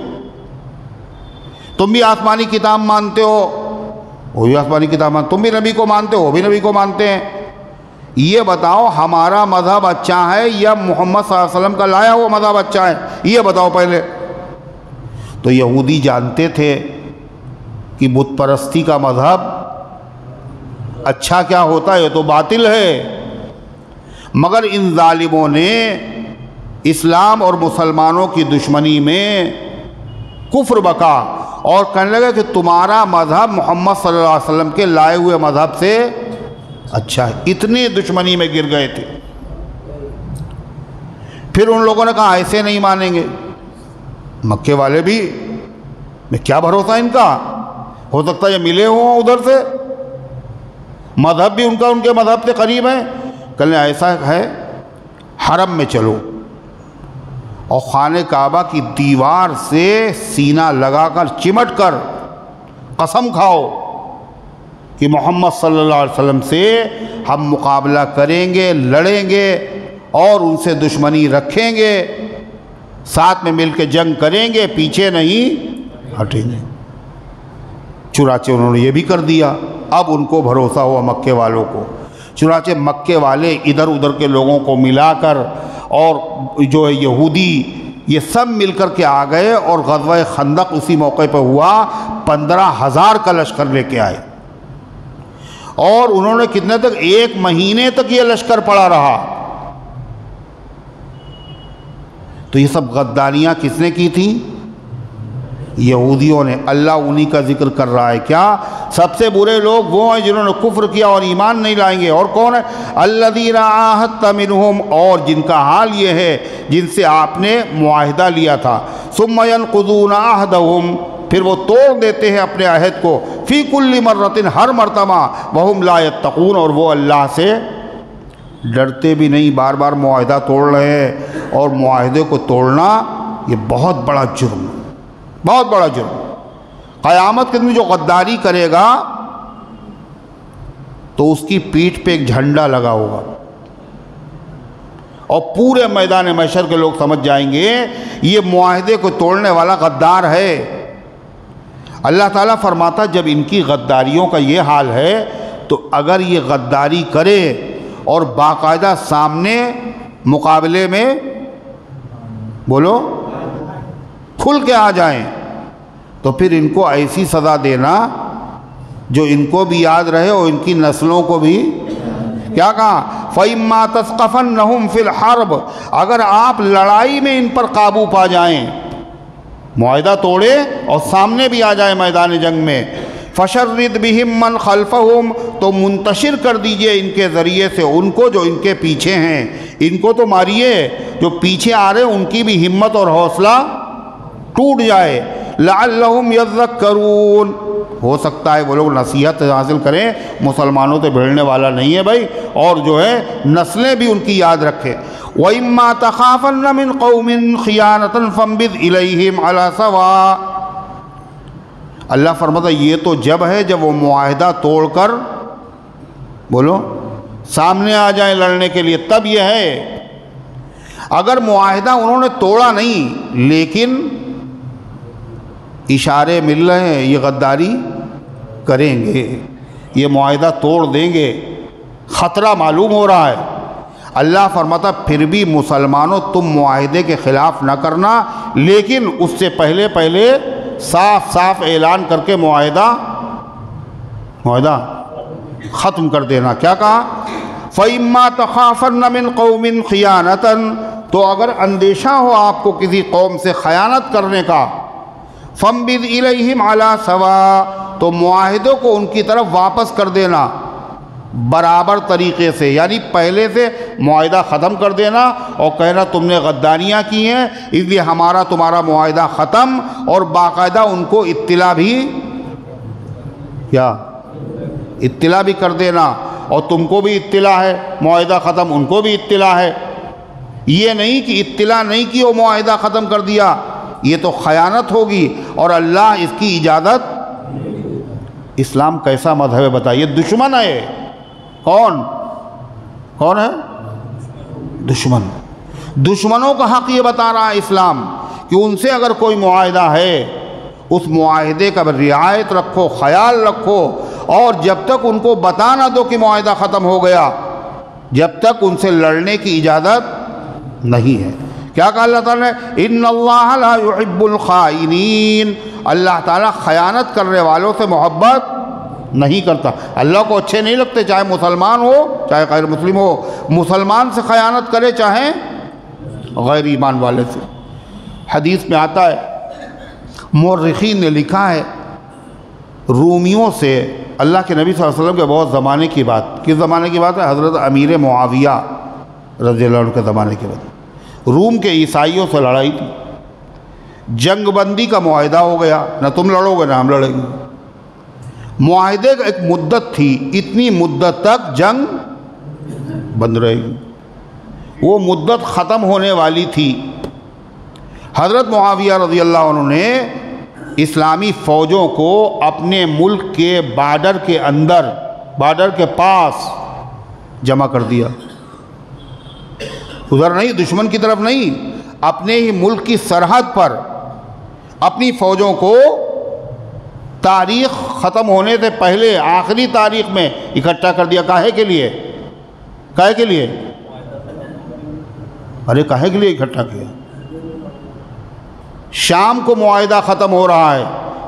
تم بھی آسمانی کتاب مانتے ہو، وہ بھی آسمانی کتاب مانتے، تم بھی نبی کو مانتے ہو، وہ بھی نبی کو مانتے ہیں۔ یہ بتاؤ ہمارا مذہب اچھا ہے یا محمد صلی اللہ علیہ وسلم کا لایا ہوا مذہب اچھا ہے؟ یہ بتاؤ پہلے۔ تو یہودی جانتے تھے کہ بت پرستی کا مذہب اچھا کیا ہوتا ہے، یہ تو باطل ہے، مگر ان ظالموں نے اسلام اور مسلمانوں کی دشمنی میں کفر بکا اور کہنے لگا کہ تمہارا مذہب محمد صلی اللہ علیہ وسلم کے لائے ہوئے مذہب سے اچھا ہے، اتنی دشمنی میں گر گئے تھے۔ پھر ان لوگوں نے کہا ایسے نہیں مانیں گے، مکے والے بھی میں کیا بھروسہ ان کا، ہو سکتا ہے یہ ملے ہوں ادھر سے، مذہب بھی ان کا ان کے مذہب سے قریب ہے۔ کہنے ایسا ہے حرم میں چلو اور خانہ کعبہ کی دیوار سے سینہ لگا کر چمٹ کر قسم کھاؤ کہ محمد صلی اللہ علیہ وسلم سے ہم مقابلہ کریں گے، لڑیں گے اور ان سے دشمنی رکھیں گے، ساتھ میں مل کے جنگ کریں گے، پیچھے نہیں ہٹیں گے۔ چنانچہ انہوں نے یہ بھی کر دیا۔ اب ان کو بھروسہ ہوا مکے والوں کو، چنانچہ مکے والے ادھر ادھر کے لوگوں کو ملا کر اور جو ہے یہودی یہ سب مل کر کے آ گئے اور غزوہ خندق اسی موقع پہ ہوا۔ 15,000 کا لشکر لے کے آئے اور انہوں نے کتنے تک، 1 مہینے تک یہ لشکر پڑا رہا۔ تو یہ سب غداریاں کس نے کی تھیں؟ یہودیوں نے۔ اللہ انہی کا ذکر کر رہا ہے۔ کیا؟ سب سے برے لوگ وہ ہیں جنہوں نے کفر کیا اور ایمان نہیں لائیں گے۔ اور کون ہے؟ الذین عاہدت منہم، اور جن کا حال یہ ہے جن سے آپ نے معاہدہ لیا تھا۔ ثم ینقضون عہدہم، پھر وہ توڑ دیتے ہیں اپنے عہد کو، فی کل مرۃ، ہر مرتبہ، وہم لا یتقون، اور وہ اللہ سے ڈرتے بھی نہیں، بار بار معاہدہ توڑ رہے ہیں۔ اور معاہدے کو توڑنا یہ بہت بڑا جرم، بہت بڑا جرم۔ قیامت کے دن جو غداری کرے گا تو اس کی پیٹھ پہ ایک جھنڈا لگا ہوگا اور پورے میدان محشر کے لوگ سمجھ جائیں گے یہ معاہدے کو توڑنے والا غدار ہے۔ اللہ تعالیٰ فرماتا جب ان کی غداریوں کا یہ حال ہے تو اگر یہ غداری کرے اور باقاعدہ سامنے مقابلے میں بولو کھل کے آ جائیں تو پھر ان کو ایسی سزا دینا جو ان کو بھی یاد رہے اور ان کی نسلوں کو بھی۔ کیا کہا؟ فَإِمَّا تَثْقَفَنَّهُمْ فِي الْحَرْبِ، اگر آپ لڑائی میں ان پر قابو پا جائیں، معاہدہ توڑے اور سامنے بھی آ جائے میدان جنگ میں، فَشَرِّدْ بِهِمْ مَنْ خَلْفَهُمْ، تو منتشر کر دیجئے ان کے ذریعے سے ان کو جو ان کے پیچھے ہیں، ان کو تو ماریے، جو پیچھے آ رہے ان کی بھی ہمت اور حوصلہ ٹوٹ جائے۔ لَعَلَّهُمْ يَذَّكَّرُونَ، ہو سکتا ہے وہ لوگ نصیحت حاصل کریں، مسلمانوں سے بھیڑنے والا نہیں ہے بھائی، اور جو ہے نسلیں بھی ان کی یاد رکھیں۔ وَإِمَّا تَخَافَنَّ مِنْ قَوْمٍ خِيَانَةً فَانبِذْ إِلَيْهِمْ عَلَى سَوَاءٍ، اللہ فرماتا یہ تو جب ہے جب وہ معاہدہ توڑ کر بولو سامنے آ جائیں لڑنے کے لیے، تب یہ ہے۔ اگر معاہدہ انہوں نے توڑا نہیں لیکن اشارے مل رہے ہیں یہ غداری کریں گے، یہ معاہدہ توڑ دیں گے، خطرہ معلوم ہو رہا ہے، اللہ فرماتا پھر بھی مسلمانوں تم معاہدے کے خلاف نہ کرنا، لیکن اس سے پہلے صاف صاف اعلان کر کے معاہدہ ختم کر دینا۔ کیا کہا؟ فَإِمَّا تَخَافَنَّ مِنْ قَوْمٍ خِيَانَةً، تو اگر اندیشہ ہو آپ کو کسی قوم سے خیانت کرنے کا، فَانبِذْ إِلَيْهِمْ عَلَى سَوَاءٍ، تو معاہدوں کو ان کی طرف واپس کر دینا، برابر طریقے سے، یعنی پہلے سے معاہدہ ختم کر دینا اور کہنا تم نے غداریاں کی ہیں اس لیے ہمارا تمہارا معاہدہ ختم، اور باقاعدہ ان کو اطلاع بھی اطلاع بھی کر دینا، اور تم کو بھی اطلاع ہے معاہدہ ختم، ان کو بھی اطلاع ہے۔ یہ نہیں کہ اطلاع نہیں کی اور معاہدہ ختم کر دیا، یہ تو خیانت ہوگی اور اللہ اس کی اجازت۔ اسلام کیسا مذہب ہے بتائیے؟ دشمن ہے۔ کون ہے؟ دشمن۔ دشمنوں کا حق یہ بتا رہا ہے اسلام کہ ان سے اگر کوئی معاہدہ ہے اس معاہدے کا رعایت رکھو، خیال رکھو، اور جب تک ان کو بتا نہ دو کہ معاہدہ ختم ہو گیا جب تک ان سے لڑنے کی اجازت نہیں ہے۔ کیا کہا اللہ تعالیٰ نے؟ ان اللہ لا يحب الخائنین، اللہ تعالیٰ خیانت کرنے والوں سے محبت نہیں کرتا۔ اللہ کو اچھے نہیں لگتے، چاہے مسلمان ہو چاہے غیر مسلم ہو، مسلمان سے خیانت کرے چاہے غیر ایمان والے سے۔ حدیث میں آتا ہے، مورخین نے لکھا ہے، رومیوں سے اللہ کے نبی صلی اللہ علیہ وسلم کے بہت زمانے کی بات، کس زمانے کی بات ہے؟ حضرت امیر معاویہ رضی اللہ عنہ کے زمانے کی بات۔ روم کے عیسائیوں سے لڑائی تھی، جنگ بندی کا معاہدہ ہو گیا، نہ تم لڑو گے نہ ہم لڑیں گے۔ معاہدے کا ایک مدت تھی، اتنی مدت تک جنگ بند رہے گی، وہ مدت ختم ہونے والی تھی۔ حضرت معاویہ رضی اللہ عنہ نے اسلامی فوجوں کو اپنے ملک کے بارڈر کے اندر، بارڈر کے پاس جمع کر دیا، ادھر نہیں، دشمن کی طرف نہیں، اپنے ہی ملک کی سرحد پر اپنی فوجوں کو تاریخ ختم ہونے سے پہلے آخری تاریخ میں اکٹھا کر دیا۔ کاہے کے لیے؟ کاہے کے لیے؟ ارے کاہے کے لیے اکٹھا کیا؟ شام کو معاہدہ ختم ہو رہا ہے،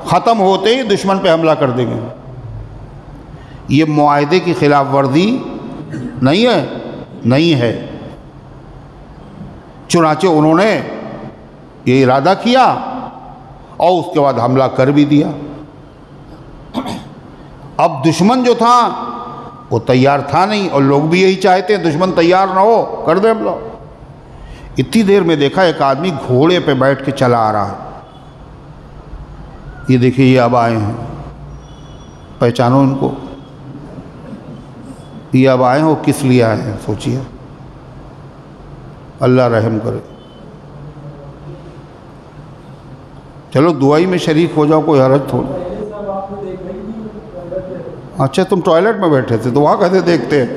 ختم ہوتے ہی دشمن پہ حملہ کر دیں گے۔ یہ معاہدے کی خلاف ورزی نہیں ہے؟ نہیں ہے۔ چنانچہ انہوں نے یہ ارادہ کیا اور اس کے بعد حملہ کر بھی دیا۔ اب دشمن جو تھا وہ تیار تھا نہیں، اور لوگ بھی یہی چاہتے ہیں دشمن تیار نہ ہو، کر دے حملہ۔ اتنی دیر میں دیکھا ایک آدمی گھوڑے پہ بیٹھ کے چلا آ رہا ہے۔ یہ دیکھیے یہ اب آئے ہیں، پہچانو ان کو، یہ اب آئے ہیں، وہ کس لیے آئے ہیں سوچیے، اللہ رحم کرے۔ چلو دعائی میں شریک ہو جاؤ، کوئی حرج تھوڑی۔ اچھا تم ٹوائلٹ میں بیٹھے تھے تو وہاں کیسے دیکھتے ہیں؟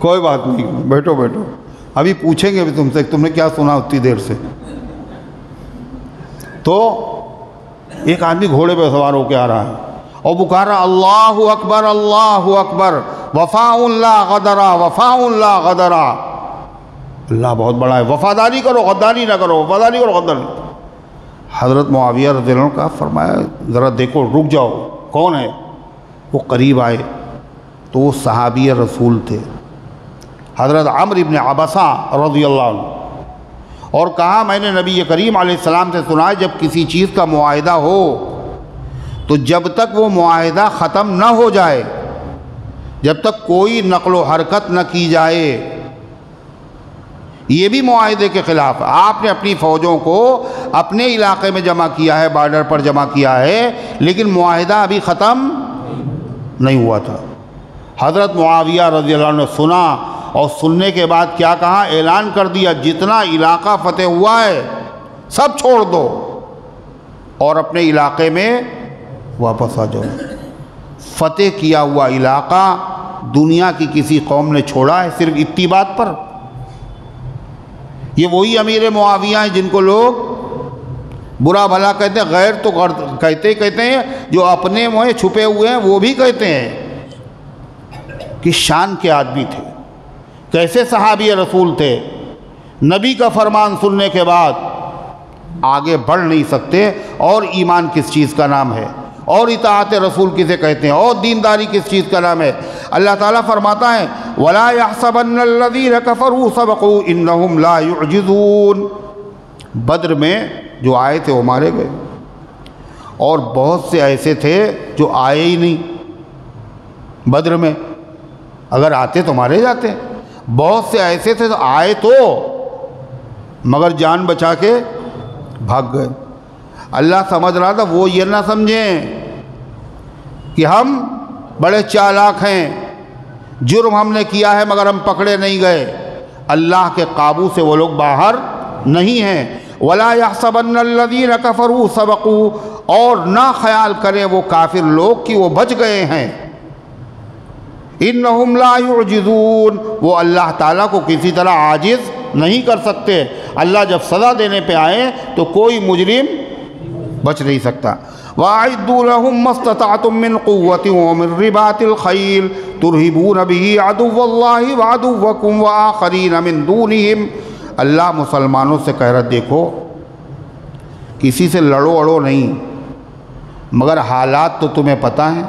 کوئی بات نہیں، بیٹھو بیٹھو، ابھی پوچھیں گے بھی تم سے تم نے کیا سنا اتنی دیر سے۔ تو ایک آدمی گھوڑے پہ سوار ہو کے آ رہا ہے اور پکار رہا اللہ اکبر اللہ اکبر، وفاء لا غدرا، وفاء لا غدرا، اللہ بہت بڑا ہے، وفاداری کرو غداری نہ کرو، وفاداری کرو غداری۔ حضرت معاویہ رضی اللہ عنہ کا فرمایا ذرا دیکھو، رک جاؤ، کون ہے؟ وہ قریب آئے تو وہ صحابی رسول تھے، حضرت عمرو بن عبسہ رضی اللہ عنہ، اور کہا میں نے نبی کریم علیہ السلام سے سنا ہے جب کسی چیز کا معاہدہ ہو تو جب تک وہ معاہدہ ختم نہ ہو جائے، جب تک کوئی نقل و حرکت نہ کی جائے، یہ بھی معاہدے کے خلاف۔ آپ نے اپنی فوجوں کو اپنے علاقے میں جمع کیا ہے، بارڈر پر جمع کیا ہے، لیکن معاہدہ ابھی ختم نہیں ہوا تھا۔ حضرت معاویہ رضی اللہ عنہ نے سنا اور سننے کے بعد کیا کہا؟ اعلان کر دیا جتنا علاقہ فتح ہوا ہے سب چھوڑ دو اور اپنے علاقے میں واپس آ جاؤ۔ فتح کیا ہوا علاقہ دنیا کی کسی قوم نے چھوڑا ہے صرف اتنی بات پر؟ یہ وہی امیر معاویہ ہیں جن کو لوگ برا بھلا کہتے ہیں، غیر تو کہتے ہیں، جو اپنے منہ چھپے ہوئے ہیں وہ بھی کہتے ہیں کہ شان کے آدمی تھے، کیسے صحابی رسول تھے، نبی کا فرمان سننے کے بعد آگے بڑھ نہیں سکتے۔ اور ایمان کس چیز کا نام ہے، اور اطاعت رسول کسے کہتے ہیں، اور دینداری کس چیز کا نام ہے؟ اللہ تعالیٰ فرماتا ہے وَلَا يَحْسَبَنَّ الَّذِينَ كَفَرُوا سَبَقُوا إِنَّهُمْ لَا يُعْجِزُونَ۔ بدر میں جو آئے تھے وہ مارے گئے، اور بہت سے ایسے تھے جو آئے ہی نہیں بدر میں، اگر آتے تو مارے جاتے۔ بہت سے ایسے تھے تو آئے تو مگر جان بچا کے بھاگ گئے۔ اللہ سمجھ رہا تھا وہ یہ نہ سمجھیں کہ ہم بڑے چالاک ہیں، جرم ہم نے کیا ہے مگر ہم پکڑے نہیں گئے۔ اللہ کے قابو سے وہ لوگ باہر نہیں ہیں۔ وَلَا يَحْسَبَنَّ الَّذِينَ كَفَرُوا سَبَقُوا، اور نہ خیال کریں وہ کافر لوگ کہ وہ بچ گئے ہیں۔ إِنَّهُمْ لَا يُعْجِزُونَ، وہ اللہ تعالیٰ کو کسی طرح عاجز نہیں کر سکتے۔ اللہ جب سزا دینے پہ آئے تو کوئی مجرم بچ نہیں سکتا۔ وَأَعِدُّوا لَهُم مَّا اسْتَطَعْتُم مِّن قُوَّةٍ وَمِن رِّبَاطِ الْخَيْلِ تُرْهِبُونَ بِهِ عَدُوَّ اللَّهِ وَعَدُوَّكُمْ وَآخَرِينَ مِن دُونِهِمْ۔ اللہ مسلمانوں سے کہہ رہا دیکھو کسی سے لڑو اڑو نہیں، مگر حالات تو تمہیں پتہ ہیں،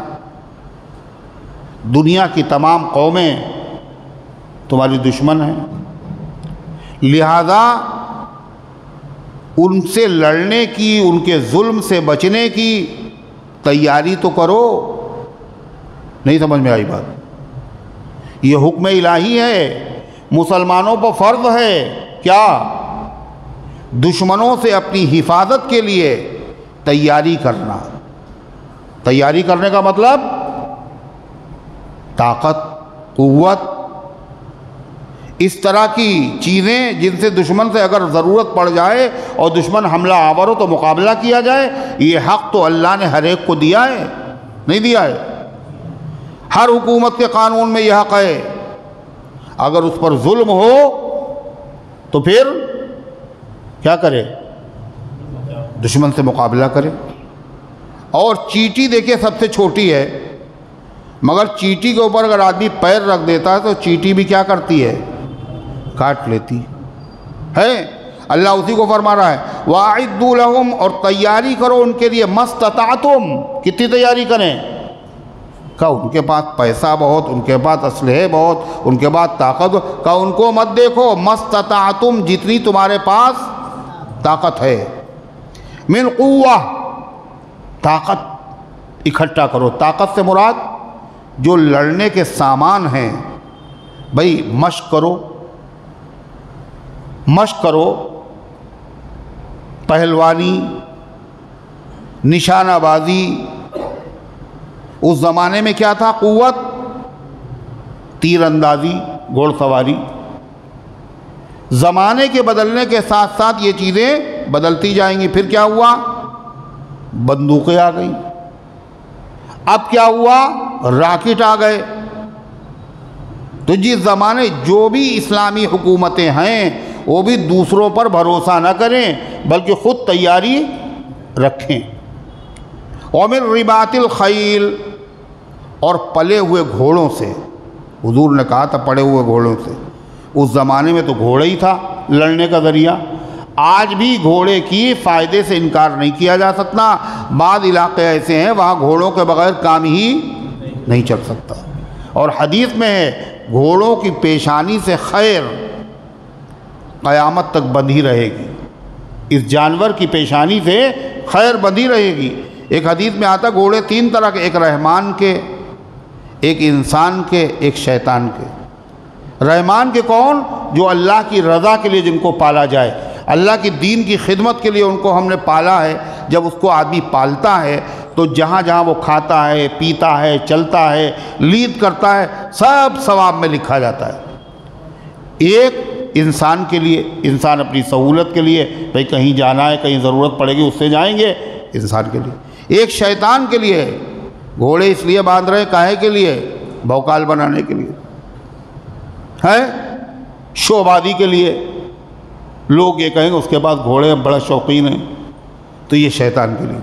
دنیا کی تمام قومیں تمہاری دشمن ہیں، لہذا ان سے لڑنے کی، ان کے ظلم سے بچنے کی تیاری تو کرو۔ نہیں سمجھ میں آئی بات؟ یہ حکم الہی ہے، مسلمانوں پر فرض ہے کیا؟ دشمنوں سے اپنی حفاظت کے لیے تیاری کرنا۔ تیاری کرنے کا مطلب طاقت، قوت، اس طرح کی چیزیں جن سے دشمن سے اگر ضرورت پڑ جائے اور دشمن حملہ آور ہو تو مقابلہ کیا جائے۔ یہ حق تو اللہ نے ہر ایک کو دیا ہے، نہیں دیا ہے؟ ہر حکومت کے قانون میں یہ حق ہے، اگر اس پر ظلم ہو تو پھر کیا کرے؟ دشمن سے مقابلہ کرے۔ اور چیٹی دیکھیں سب سے چھوٹی ہے، مگر چیٹی کے اوپر اگر آدمی پیر رکھ دیتا ہے تو چیٹی بھی کیا کرتی ہے؟ کاٹ لیتی ہے۔ اللہ اسی کو فرما رہا ہے وَأَعِدُّوا لَهُمْ، اور تیاری کرو ان کے لیے، مَا اسْتَطَعْتُمْ، کتنی تیاری کریں؟ کہ ان کے پاس پیسہ بہت، ان کے پاس اسلحے بہت، ان کے پاس طاقت، کہ ان کو مت دیکھو، مَا اسْتَطَعْتُمْ، جتنی تمہارے پاس طاقت ہے، من قوہ، طاقت اکٹھا کرو۔ طاقت سے مراد جو لڑنے کے سامان ہیں، بھئی مشق کرو، مشق کرو، پہلوانی، نشانہ بازی۔ اس زمانے میں کیا تھا؟ قوت، تیر اندازی، گھوڑ سواری۔ زمانے کے بدلنے کے ساتھ ساتھ یہ چیزیں بدلتی جائیں گی۔ پھر کیا ہوا؟ بندوقیں آ گئیں۔ اب کیا ہوا؟ راکٹ آ گئے۔ تو جس زمانے جو بھی اسلامی حکومتیں ہیں وہ بھی دوسروں پر بھروسہ نہ کریں بلکہ خود تیاری رکھیں۔ وَمِن رِّبَاطِ الْخَيْلِ، اور پلے ہوئے گھوڑوں سے۔ حضور نے کہا تھا پڑے ہوئے گھوڑوں سے۔ اس زمانے میں تو گھوڑا ہی تھا لڑنے کا ذریعہ۔ آج بھی گھوڑے کی فائدے سے انکار نہیں کیا جا سکتا۔ بعض علاقے ایسے ہیں وہاں گھوڑوں کے بغیر کام ہی نہیں چل سکتا۔ اور حدیث میں ہے گھوڑوں کی پیشانی سے خیر قیامت تک بندھی رہے گی۔ اس جانور کی پیشانی سے خیر بندھی رہے گی۔ ایک حدیث میں آتا گھوڑے تین طرح کے، ایک رحمان کے، ایک انسان کے، ایک شیطان کے۔ رحمان کے کون؟ جو اللہ کی رضا کے لیے جن کو پالا جائے، اللہ کی دین کی خدمت کے لیے ان کو ہم نے پالا ہے۔ جب اس کو آدمی پالتا ہے تو جہاں جہاں وہ کھاتا ہے، پیتا ہے، چلتا ہے، لید کرتا ہے، سب ثواب میں لکھا جاتا ہے۔ ایک انسان کے لیے، انسان اپنی سہولت کے لیے، بھئی کہیں جانا ہے، کہیں ضرورت پڑے گی اس سے جائیں گے، انسان کے لیے۔ ایک شیطان کے لیے، گھوڑے اس لیے باندھ رہے کاہے کے لیے؟ بھوکال بنانے کے لیے ہے، شوبازی کے لیے۔ لوگ یہ کہیں گے اس کے پاس گھوڑے بڑا شوقین ہیں، تو یہ شیطان کے لیے۔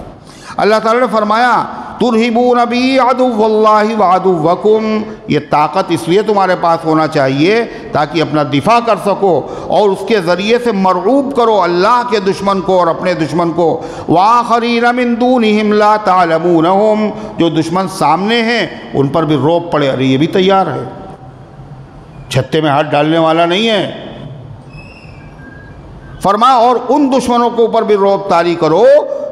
اللہ تعالیٰ نے فرمایا ترہبون بی عدو اللہ وعدوکم، یہ طاقت اس لیے تمہارے پاس ہونا چاہیے تاکہ اپنا دفاع کر سکو اور اس کے ذریعے سے مرعوب کرو اللہ کے دشمن کو اور اپنے دشمن کو۔ وآخرین من دونہم لا تعلمونہم، جو دشمن سامنے ہیں ان پر بھی روب پڑے، ارے یہ بھی تیار ہے، چھتے میں ہاتھ ڈالنے والا نہیں ہے۔ فرمایا اور ان دشمنوں کے اوپر بھی روب طاری کرو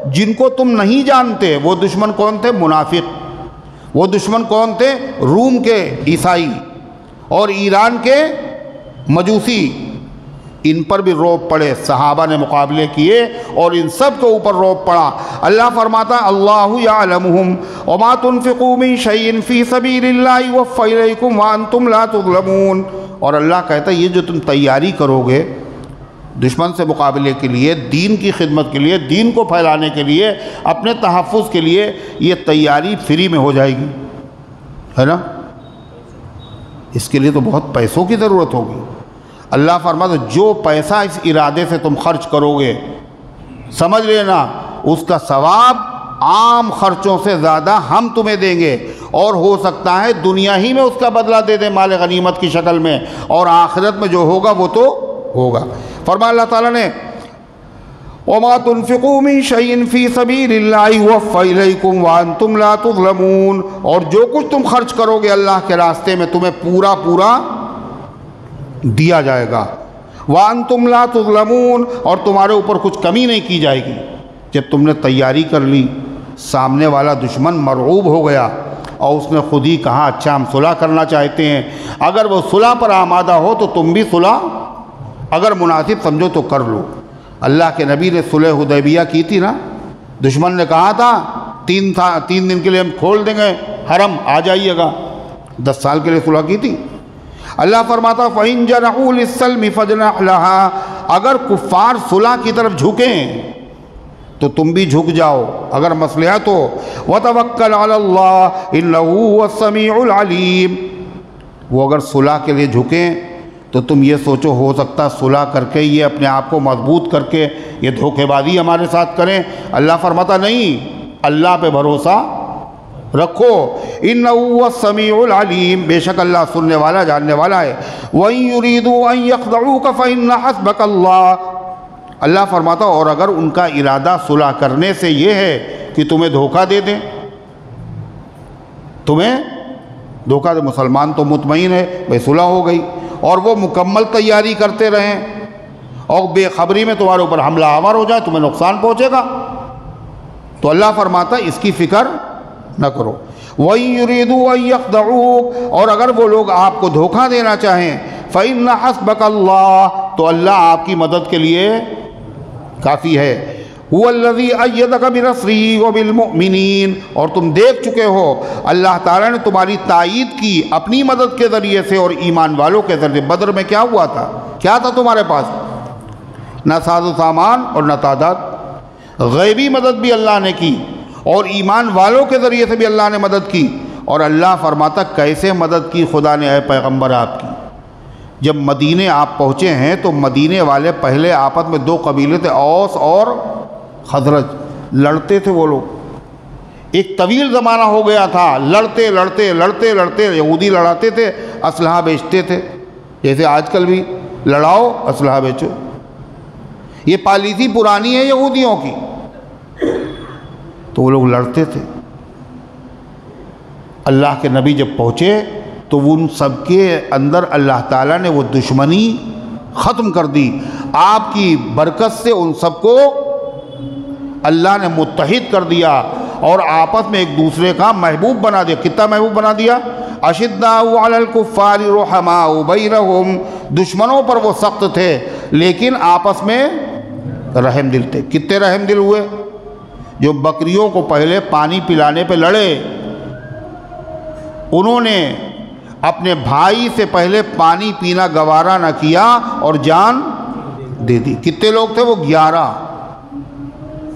جن کو تم نہیں جانتے۔ وہ دشمن کون تھے؟ منافق۔ وہ دشمن کون تھے؟ روم کے عیسائی اور ایران کے مجوسی۔ ان پر بھی روب پڑے، صحابہ نے مقابلے کیے اور ان سب کے اوپر روب پڑا۔ اللہ فرماتا ہے اللہ یعلمہم وما تنفقوا من شیء فی سبیل اللہ یوفی الیکم وانتم لا تظلمون۔ اور اللہ کہتا ہے یہ جو تم تیاری کرو گے دشمن سے مقابلے کے لیے، دین کی خدمت کے لیے، دین کو پھیلانے کے لیے، اپنے تحفظ کے لیے، یہ تیاری فری میں ہو جائے گی، ہے نا؟ اس کے لیے تو بہت پیسوں کی ضرورت ہوگی۔ اللہ فرماتا جو پیسہ اس ارادے سے تم خرچ کرو گے، سمجھ لینا اس کا ثواب عام خرچوں سے زیادہ ہم تمہیں دیں گے، اور ہو سکتا ہے دنیا ہی میں اس کا بدلہ دے دیں مال غنیمت کی شکل میں، اور آخرت میں جو ہوگا وہ تو ہوگا۔ فرمایا اللہ تعالیٰ نے وَمَا تُنْفِقُوا مِن شَيْءٍ فِي سَبِيلِ اللَّهِ يُوَفَّ إِلَيْكُمْ وَأَنْتُمْ لَا تُظْلَمُونَ۔ اور جو کچھ تم خرچ کرو گے اللہ کے راستے میں تمہیں پورا پورا دیا جائے گا۔ وَأَنْتُمْ لَا تُظْلَمُونَ، اور تمہارے اوپر کچھ کمی نہیں کی جائے گی۔ جب تم نے تیاری کر لی، سامنے والا دشمن مرعوب ہو گیا اور اس نے خود ہی کہا اچھا ہم صلح کرنا چاہتے ہیں، اگر وہ صلح پر آمادہ ہو تو تم بھی صلح اگر مناسب سمجھو تو کر لو۔ اللہ کے نبی نے صلح حدیبیہ کی تھی نا، دشمن نے کہا تھا 3 دن کے لیے ہم کھول دیں گے حرم، آ جائیے گا، 10 سال کے لیے صلح کی تھی۔ اللہ فرماتا فَإِن جَنَحُوا لِلسَّلْمِ فَاجْنَحْ لَهَا، اگر کفار صلح کی طرف جھکیں تو تم بھی جھک جاؤ اگر مصلحت ہو۔ وَتَوَكَّلْ عَلَى اللَّهِ إِنَّهُ هُوَ السَّمِيعُ الْعَلِيمُ، وہ اگر صلح کے لیے جھکیں تو تم یہ سوچو ہو سکتا صلح کر کے یہ اپنے آپ کو مضبوط کر کے یہ دھوکے بازی ہمارے ساتھ کریں۔ اللہ فرماتا نہیں، اللہ پہ بھروسہ رکھو، اِنَّهُ هُوَ السَّمِيعُ الْعَلِيمُ، بے شک اللہ سننے والا جاننے والا ہے۔ وَإِن يُرِيدُوا أَن يَخْدَعُوكَ فَإِنَّ حَسْبَكَ اللَّهُ، اللہ فرماتا اور اگر ان کا ارادہ صلح کرنے سے یہ ہے کہ تمہیں دھوکہ دے دیں، تمہیں دھوکہ دے، مسلمان تو مطمئن ہے بھئی صلح ہو گئی، اور وہ مکمل تیاری کرتے رہیں اور بے خبری میں تمہارے اوپر حملہ آور ہو جائے، تمہیں نقصان پہنچے گا، تو اللہ فرماتا اس کی فکر نہ کرو۔ وَإِن يُرِيدُوا أَن يَخْدَعُوكَ، اور اگر وہ لوگ آپ کو دھوکہ دینا چاہیں، فَإِنَّ حَسْبَكَ اللَّهُ، تو اللہ آپ کی مدد کے لیے کافی ہے۔ هُوَ الَّذِي أَيَّدَكَ بِنَصْرِهِ وَبِالْمُؤْمِنِينَ، اور تم دیکھ چکے ہو اللہ تعالیٰ نے تمہاری تائید کی اپنی مدد کے ذریعے سے اور ایمان والوں کے ذریعے۔ بدر میں کیا ہوا تھا؟ کیا تھا تمہارے پاس؟ نہ ساز و سامان اور نہ تعداد۔ غیبی مدد بھی اللہ نے کی اور ایمان والوں کے ذریعے سے بھی اللہ نے مدد کی۔ اور اللہ فرماتا کیسے مدد کی خدا نے اے پیغمبر آپ کی؟ جب مدینے آپ پہنچے ہیں تو مدینے والے پہلے آپس میں 2 قبیلے تھے، اوس اور خزرج، لڑتے تھے وہ لوگ، ایک طویل زمانہ ہو گیا تھا، لڑتے لڑتے لڑتے لڑتے، یہودی لڑاتے تھے، اسلحہ بیچتے تھے، جیسے آج کل بھی لڑاؤ اسلحہ بیچو، یہ پالیسی پرانی ہے یہودیوں کی، تو وہ لوگ لڑتے تھے۔ اللہ کے نبی جب پہنچے تو ان سب کے اندر اللہ تعالیٰ نے وہ دشمنی ختم کر دی، آپ کی برکت سے ان سب کو اللہ نے متحد کر دیا اور آپس میں ایک دوسرے کا محبوب بنا دیا۔ کتنا محبوب بنا دیا؟ اشداء علی الکفار رحماء بینہم، دشمنوں پر وہ سخت تھے لیکن آپس میں رحم دل تھے۔ کتنے رحم دل ہوئے؟ جو بکریوں کو پہلے پانی پلانے پہ لڑے، انہوں نے اپنے بھائی سے پہلے پانی پینا گوارا نہ کیا اور جان دے دی۔ کتنے لوگ تھے وہ؟ 11۔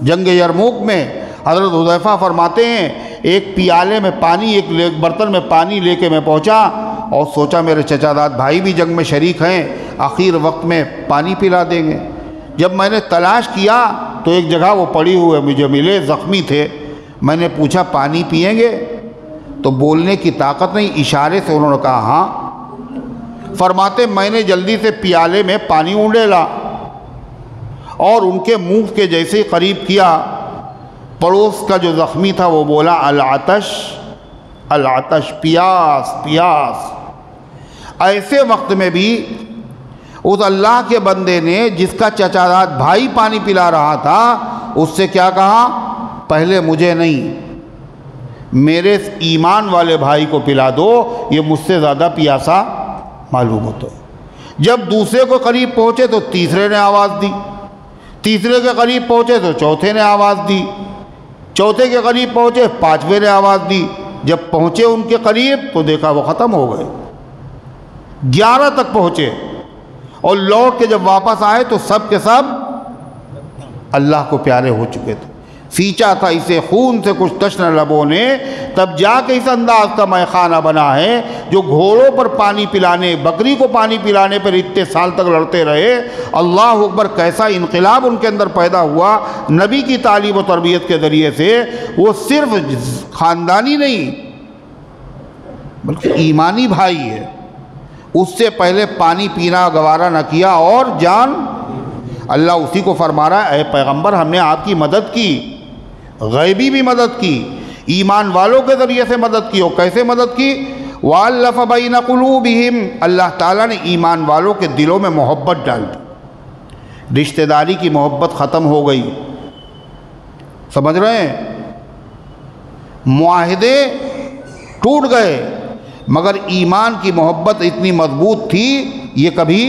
جنگ یرموک میں حضرت حذیفہ فرماتے ہیں ایک پیالے میں پانی، ایک برتن میں پانی لے کے میں پہنچا اور سوچا میرے چچا داد بھائی بھی جنگ میں شریک ہیں، آخر وقت میں پانی پلا دیں گے۔ جب میں نے تلاش کیا تو ایک جگہ وہ پڑی ہوئے مجھے ملے، زخمی تھے، میں نے پوچھا پانی پئیں گے؟ تو بولنے کی طاقت نہیں، اشارے سے انہوں نے کہا ہاں۔ فرماتے میں نے جلدی سے پیالے میں پانی اونڈیلا اور ان کے منہ کے جیسے قریب کیا، پڑوس کا جو زخمی تھا وہ بولا العطش العطش، پیاس پیاس۔ ایسے وقت میں بھی اس اللہ کے بندے نے جس کا چچا داد بھائی پانی پلا رہا تھا، اس سے کیا کہا؟ پہلے مجھے نہیں، میرے ایمان والے بھائی کو پلا دو، یہ مجھ سے زیادہ پیاسا معلوم ہوتا ہے۔ جب دوسرے کو قریب پہنچے تو تیسرے نے آواز دی، تیسرے کے قریب پہنچے تو چوتھے نے آواز دی، چوتھے کے قریب پہنچے پانچویں نے آواز دی، جب پہنچے ان کے قریب تو دیکھا وہ ختم ہو گئے، 11 تک پہنچے، اور لوٹ کے جب واپس آئے تو سب کے سب اللہ کو پیارے ہو چکے تھے۔ سینچا تھا اسے خون سے کچھ تشنہ لبوں نے، تب جا کے اس انداز کا مے خانہ بنا ہے جو گھوڑوں پر پانی پلانے، بکری کو پانی پلانے پر اتنے سال تک لڑتے رہے۔ اللہ اکبر، کیسا انقلاب ان کے اندر پیدا ہوا نبی کی تعلیم و تربیت کے ذریعے سے۔ وہ صرف خاندانی نہیں بلکہ ایمانی بھائی ہے، اس سے پہلے پانی پینا گوارا نہ کیا اور جان، اللہ اسی کو فرما رہا ہے اے پیغمبر ہم نے آپ کی مدد کی، غیبی بھی مدد کی، ایمان والوں کے ذریعے سے مدد کی۔ اور کیسے مدد کی؟ وَأَلَّفَ بَيْنَ قُلُوبِهِمْ، اللہ تعالیٰ نے ایمان والوں کے دلوں میں محبت ڈال دی، رشتہ داری کی محبت ختم ہو گئی، سمجھ رہے ہیں؟ معاہدے ٹوٹ گئے، مگر ایمان کی محبت اتنی مضبوط تھی یہ کبھی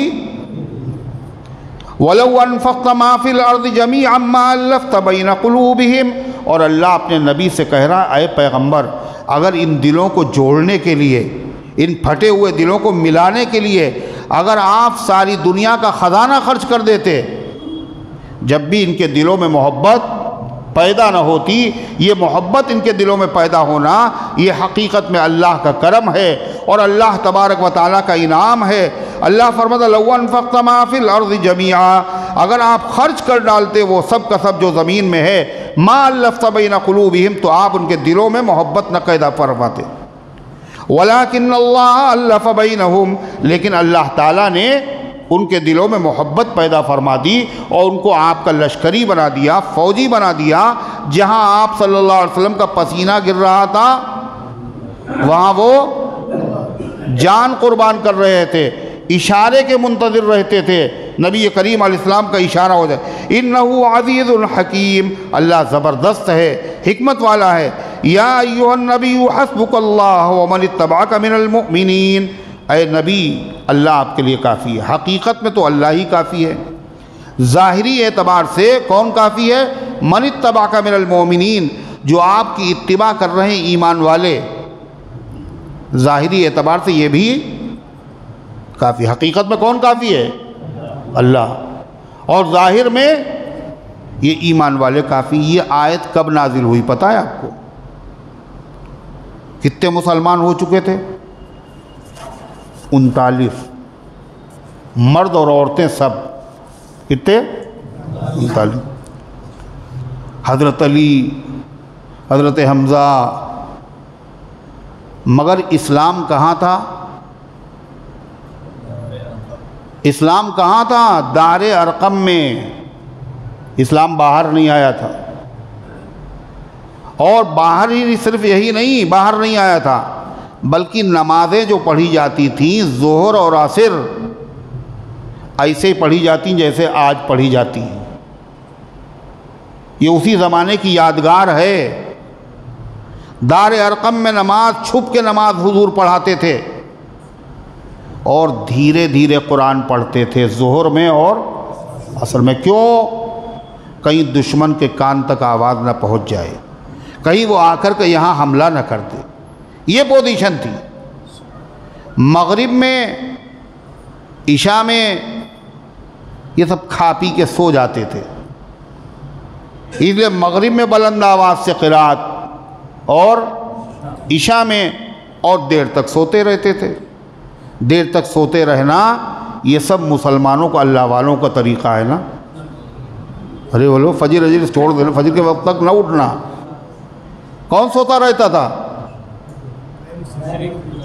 وَلَوْ أَنفَقْتَ مَا فِي الْأَرْضِ جَمِيعًا مَا أَلَّفْتَ بَيْنَ قُلُوبِهِمْ، اور اللہ اپنے نبی سے کہہ رہا اے پیغمبر اگر ان دلوں کو جوڑنے کے لیے، ان پھٹے ہوئے دلوں کو ملانے کے لیے اگر آپ ساری دنیا کا خزانہ خرچ کر دیتے، جب بھی ان کے دلوں میں محبت پیدا نہ ہوتی، یہ محبت ان کے دلوں میں پیدا ہونا یہ حقیقت میں اللہ کا کرم ہے اور اللہ تبارک و تعالیٰ کا انعام ہے۔ اللہ فرماتا لَوْ أَنفَقْتَ مَا فِي الْأَرْضِ جَمِيعًا، اگر آپ خرچ کر ڈالتے وہ سب کا سب جو زمین میں ہے، مَا أَلَّفْتَ بَيْنَ قُلُوبِهِمْ، تو آپ ان کے دلوں میں محبت نہ پیدا فرماتے۔ وَلَكِنَّ اللَّهَ أَلَّفَ بَيْنَهُمْ، لیکن اللہ تعالیٰ نے ان کے دلوں میں محبت پیدا فرما دی اور ان کو آپ کا لشکری بنا دیا، فوجی بنا دیا۔ جہاں آپ صلی اللہ علیہ وسلم کا پسینہ گر رہا تھا وہاں وہ جان قربان کر رہے تھے، اشارے کے منتظر رہتے تھے، نبی کریم علیہ السلام کا اشارہ ہو جائے۔ اِنَّهُ عَزِيزٌ حَكِيمٌ، اللہ زبردست ہے، حکمت والا ہے۔ یا ایھا النبی حسبک اللہ ومن اتبعک من المؤمنین، اے نبی اللہ آپ کے لیے کافی ہے۔ حقیقت میں تو اللہ ہی کافی ہے، ظاہری اعتبار سے کون کافی ہے؟ من اتبعک من المؤمنین، جو آپ کی اتباع کر رہے ہیں ایمان والے، ظاہری اعتبار سے یہ بھی کافی۔ حقیقت میں کون کافی ہے؟ اللہ، اور ظاہر میں یہ ایمان والے کافی۔ یہ آیت کب نازل ہوئی پتہ ہے آپ کو؟ کتنے مسلمان ہو چکے تھے؟ 39، مرد اور عورتیں سب، کتنے؟ 39۔ حضرت علی، حضرت حمزہ، مگر اسلام کہاں تھا؟ اسلام کہاں تھا؟ دار ارقم میں، اسلام باہر نہیں آیا تھا۔ اور باہر ہی صرف یہی نہیں، باہر نہیں آیا تھا بلکہ نمازیں جو پڑھی جاتی تھیں ظہر اور عصر ایسے ہی پڑھی جاتی جیسے آج پڑھی جاتی ہیں۔ یہ اسی زمانے کی یادگار ہے۔ دار ارقم میں نماز، چھپ کے نماز حضور پڑھاتے تھے اور دھیرے دھیرے قرآن پڑھتے تھے ظہر میں اور عصر میں۔ کیوں؟ کہیں دشمن کے کان تک آواز نہ پہنچ جائے، کہیں وہ آ کر کے یہاں حملہ نہ کر دے۔ یہ پوزیشن تھی۔ مغرب میں، عشاء میں یہ سب کھا پی کے سو جاتے تھے، اس لیے مغرب میں بلند آواز سے قرات اور عشاء میں اور دیر تک سوتے رہتے تھے۔ دیر تک سوتے رہنا یہ سب مسلمانوں کو، اللہ والوں کا طریقہ ہے نا۔ ارے بولو فجر چھوڑ دینا، فجر کے وقت تک نہ اٹھنا۔ کون سوتا رہتا تھا؟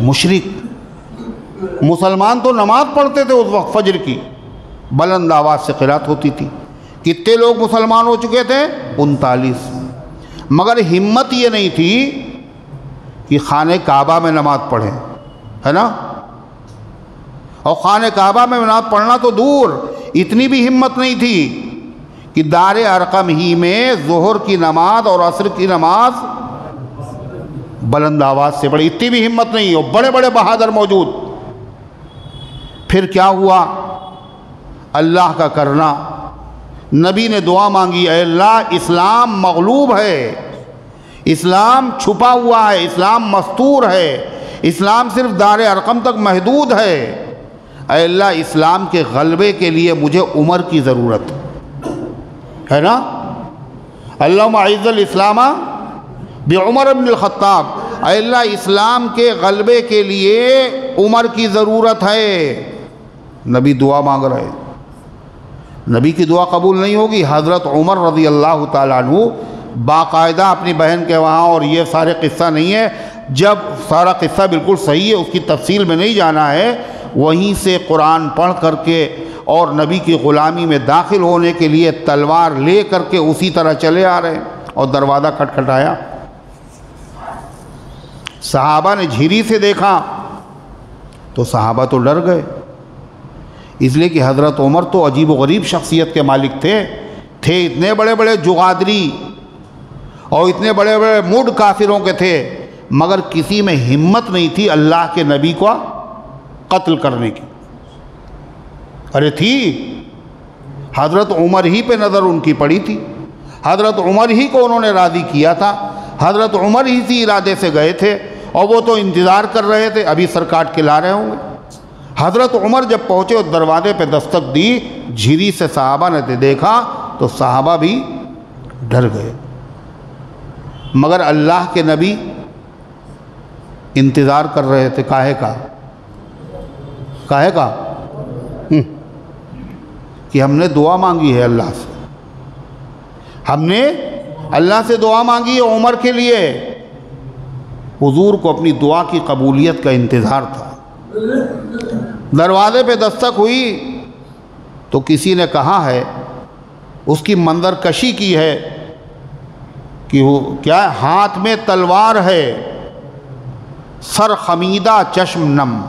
مشرک۔ مسلمان تو نماز پڑھتے تھے اس وقت فجر کی، بلند آواز سے قرات ہوتی تھی۔ کتنے لوگ مسلمان ہو چکے تھے؟ 39۔ مگر ہمت یہ نہیں تھی کہ خانہ کعبہ میں نماز پڑھیں، ہے نا؟ اور خانہ کعبہ میں نماز پڑھنا تو دور، اتنی بھی ہمت نہیں تھی کہ دار ارقم ہی میں ظہر کی نماز اور عصر کی نماز بلند آواز سے پڑھی، اتنی بھی ہمت نہیں، اور بڑے بڑے بہادر موجود۔ پھر کیا ہوا؟ اللہ کا کرنا، نبی نے دعا مانگی، اے اللہ اسلام مغلوب ہے، اسلام چھپا ہوا ہے، اسلام مستور ہے، اسلام صرف دار ارقم تک محدود ہے، اے اللہ اسلام کے غلبے کے لیے مجھے عمر کی ضرورت ہے نا؟ اللہم اعز الاسلام بعمر بن الخطاب، اے اللہ اسلام کے غلبے کے لیے عمر کی ضرورت ہے۔ نبی دعا مانگ رہے، نبی کی دعا قبول نہیں ہوگی۔ حضرت عمر رضی اللہ تعالیٰ عنہ باقاعدہ اپنی بہن کے وہاں، اور یہ سارے قصہ نہیں ہے، جب سارا قصہ بالکل صحیح ہے، اس کی تفصیل میں نہیں جانا ہے، وہیں سے قرآن پڑھ کر کے اور نبی کی غلامی میں داخل ہونے کے لیے تلوار لے کر کے اسی طرح چلے آ رہے ہیں، اور دروازہ کھٹکھٹایا۔ صحابہ نے جھری سے دیکھا تو صحابہ تو ڈر گئے، اس لیے کہ حضرت عمر تو عجیب و غریب شخصیت کے مالک تھے اتنے بڑے بڑے جغادری اور اتنے بڑے بڑے مڈ کافروں کے تھے، مگر کسی میں ہمت نہیں تھی اللہ کے نبی کو قتل کرنے کی۔ ارے تھی، حضرت عمر ہی پہ نظر ان کی پڑی تھی، حضرت عمر ہی کو انہوں نے راضی کیا تھا، حضرت عمر ہی سی ارادے سے گئے تھے، اور وہ تو انتظار کر رہے تھے ابھی سر کاٹ کے لا رہے ہوں گے۔ حضرت عمر جب پہنچے اور دروازے پہ دستک دی، جھری سے صحابہ نے دیکھا تو صحابہ بھی ڈر گئے، مگر اللہ کے نبی انتظار کر رہے تھے۔ کاہے کا کہ ہم نے دعا مانگی ہے اللہ سے، ہم نے اللہ سے دعا مانگی ہے عمر کے لیے۔ حضور کو اپنی دعا کی قبولیت کا انتظار تھا۔ دروازے پہ دستک ہوئی تو کسی نے کہا ہے، اس کی منظر کشی کی ہے کہ وہ کیا ہے، ہاتھ میں تلوار ہے، سر خمیدہ چشم نم۔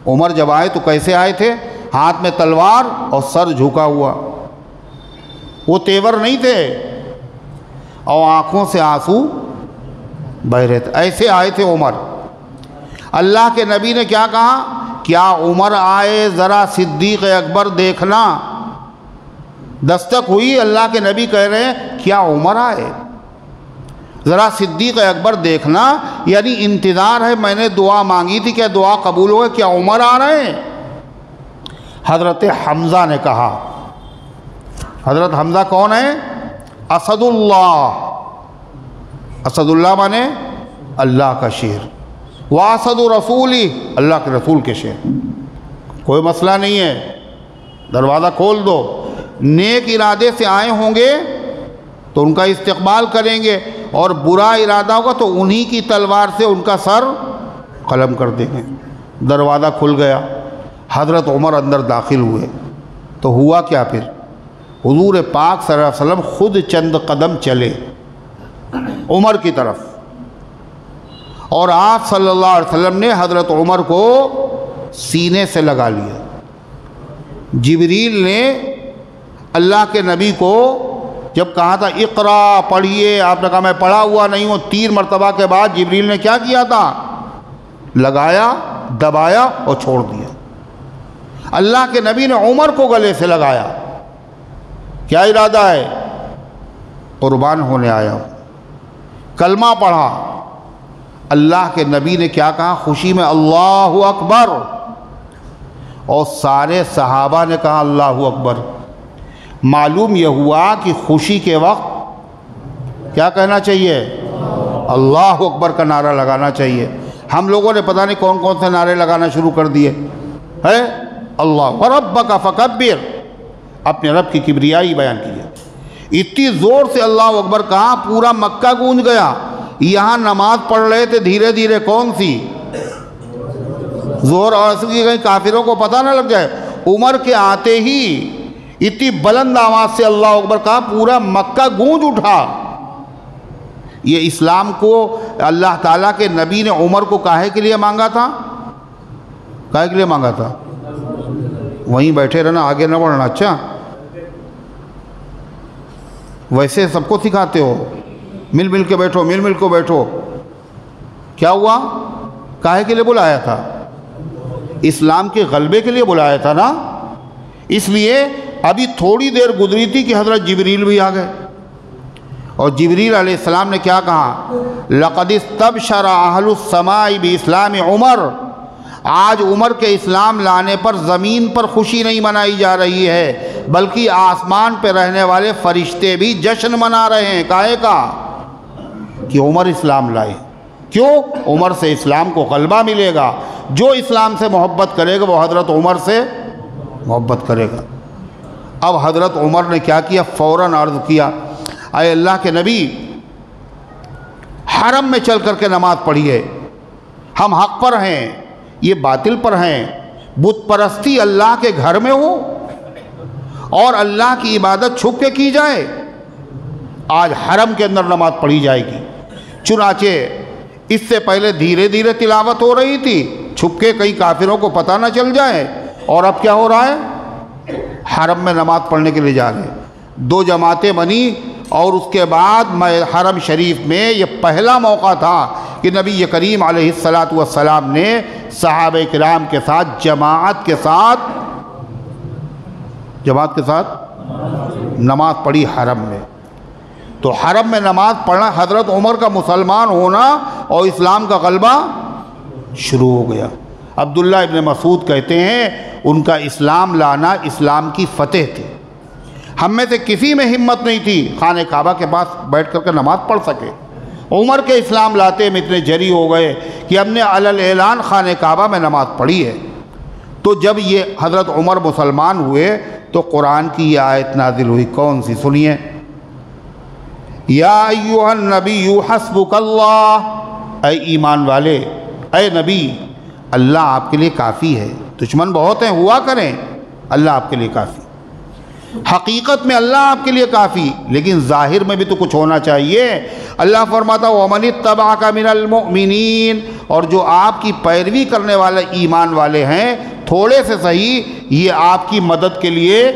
عمر جب آئے تو کیسے آئے تھے؟ ہاتھ میں تلوار اور سر جھکا ہوا، وہ تیور نہیں تھے، اور آنکھوں سے آنسو بہہ رہے تھے، ایسے آئے تھے عمر۔ اللہ کے نبی نے کیا کہا؟ کیا عمر آئے ذرا صدیق اکبر دیکھنا۔ دستک ہوئی، اللہ کے نبی کہہ رہے ہیں کیا عمر آئے ذرا صدیق اکبر دیکھنا، یعنی انتظار ہے، میں نے دعا مانگی تھی، کیا دعا قبول ہوئے، کیا عمر آ رہے ہیں؟ حضرت حمزہ نے کہا، حضرت حمزہ کون ہے؟ اسد اللہ، اسد اللہ مانے اللہ کا شیر، واسد رسولی، اللہ کے رسول کے شیر۔ کوئی مسئلہ نہیں ہے، دروازہ کھول دو۔ نیک ارادے سے آئے ہوں گے تو ان کا استقبال کریں گے، اور برا ارادہ ہوگا تو انہی کی تلوار سے ان کا سر قلم کر دیں گے۔ دروازہ کھل گیا، حضرت عمر اندر داخل ہوئے تو ہوا کیا؟ پھر حضور پاک صلی اللہ علیہ وسلم خود چند قدم چلے عمر کی طرف، اور آپ صلی اللہ علیہ وسلم نے حضرت عمر کو سینے سے لگا لیا۔ جبریل نے اللہ کے نبی کو جب کہا تھا اقرا پڑھیے، آپ نے کہا میں پڑھا ہوا نہیں ہوں، 3 مرتبہ کے بعد جبریل نے کیا کیا تھا؟ لگایا، دبایا اور چھوڑ دیا۔ اللہ کے نبی نے عمر کو گلے سے لگایا، کیا ارادہ ہے؟ قربان ہونے آیا ہوں۔ کلمہ پڑھا، اللہ کے نبی نے کیا کہا؟ خوشی میں اللہ اکبر، اور سارے صحابہ نے کہا اللہ اکبر۔ معلوم یہ ہوا کہ خوشی کے وقت کیا کہنا چاہیے؟ اللہ اکبر کا نعرہ لگانا چاہیے۔ ہم لوگوں نے پتہ نہیں کون کون سے نعرے لگانا شروع کر دیے ہے، اللہ وربک فکبر، اپنے رب کی کبریائی بیان کی۔ اتنی زور سے اللہ اکبر کہا پورا مکہ گونج گیا۔ یہاں نماز پڑھ رہے تھے دھیرے دھیرے، کون سی؟ زور اور عصر کی، کہیں کافروں کو پتہ نہ لگ جائے۔ عمر کے آتے ہی اتنی بلند آواز سے اللہ اکبر کہا پورا مکہ گونج اٹھا۔ یہ اسلام کو اللہ تعالیٰ کے نبی نے عمر کو کاہے کے لیے مانگا تھا؟ کاہے کے لیے مانگا تھا؟ وہیں بیٹھے رہنا، آگے نہ بڑھنا۔ اچھا ویسے سب کو سکھاتے ہو مل مل کے بیٹھو، مل مل کے بیٹھو. کیا ہوا؟ کاہے کے لیے بلایا تھا؟ اسلام کے غلبے کے لیے بلایا تھا نا. اس لیے ابھی تھوڑی دیر گزری تھی کہ حضرت جبریل بھی آ گئے، اور جبریل علیہ السلام نے کیا کہا؟ لَقَدِ اسْتَبْشَرَ أَهْلُ السَّمَاءِ بِإِسْلَامِ عمر. آج عمر کے اسلام لانے پر زمین پر خوشی نہیں منائی جا رہی ہے، بلکہ آسمان پہ رہنے والے فرشتے بھی جشن منا رہے ہیں. کاہے کا؟ کہ عمر اسلام لائے. کیوں؟ عمر سے اسلام کو غلبہ ملے گا. جو اسلام سے محبت کرے گا وہ حضرت عمر سے محبت کرے گا. اب حضرت عمر نے کیا کیا؟ فوراً عرض کیا، اے اللہ کے نبی، حرم میں چل کر کے نماز پڑھیے. ہم حق پر ہیں، یہ باطل پر ہیں. بت پرستی اللہ کے گھر میں ہو اور اللہ کی عبادت چھپ کے کی جائے. آج حرم کے اندر نماز پڑھی جائے گی. چنانچہ اس سے پہلے دھیرے دھیرے تلاوت ہو رہی تھی، چھپ کے کئی کافروں کو پتہ نہ چل جائے. اور اب کیا ہو رہا ہے؟ حرم میں نماز پڑھنے کے لیے جا رہے ہیں. 2 جماعتیں بنی، اور اس کے بعد حرم شریف میں یہ پہلا موقع تھا کہ نبی کریم علیہ السلام نے صحابہ کرام کے ساتھ جماعت کے ساتھ نماز پڑھی حرم میں. تو حرم میں نماز پڑھنا حضرت عمر کا مسلمان ہونا اور اسلام کا غلبہ شروع ہو گیا. عبداللہ ابن مسعود کہتے ہیں ان کا اسلام لانا اسلام کی فتح تھی. ہم میں سے کسی میں ہمت نہیں تھی خانہ کعبہ کے پاس بیٹھ کر کے نماز پڑھ سکے. عمر کے اسلام لاتے میں اتنے جری ہو گئے کہ ہم نے علی اعلان خانہ کعبہ میں نماز پڑھی ہے. تو جب یہ حضرت عمر مسلمان ہوئے تو قرآن کی یہ آیت نازل ہوئی. کون سی؟ سنیے. یا ایھا النبی حسبک اللہ. اے ایمان والے، اے نبی، اللہ آپ کے لیے کافی ہے. دشمن بہت ہیں، ہوا کریں، اللہ آپ کے لیے کافی. حقیقت میں اللہ آپ کے لیے کافی، لیکن ظاہر میں بھی تو کچھ ہونا چاہیے. اللہ فرماتا وَمَنِ اتَّبَعَكَ مِنَ الْمُؤْمِنِينَ. اور جو آپ کی پیروی کرنے والے ایمان والے ہیں، تھوڑے سے صحیح، یہ آپ کی مدد کے لیے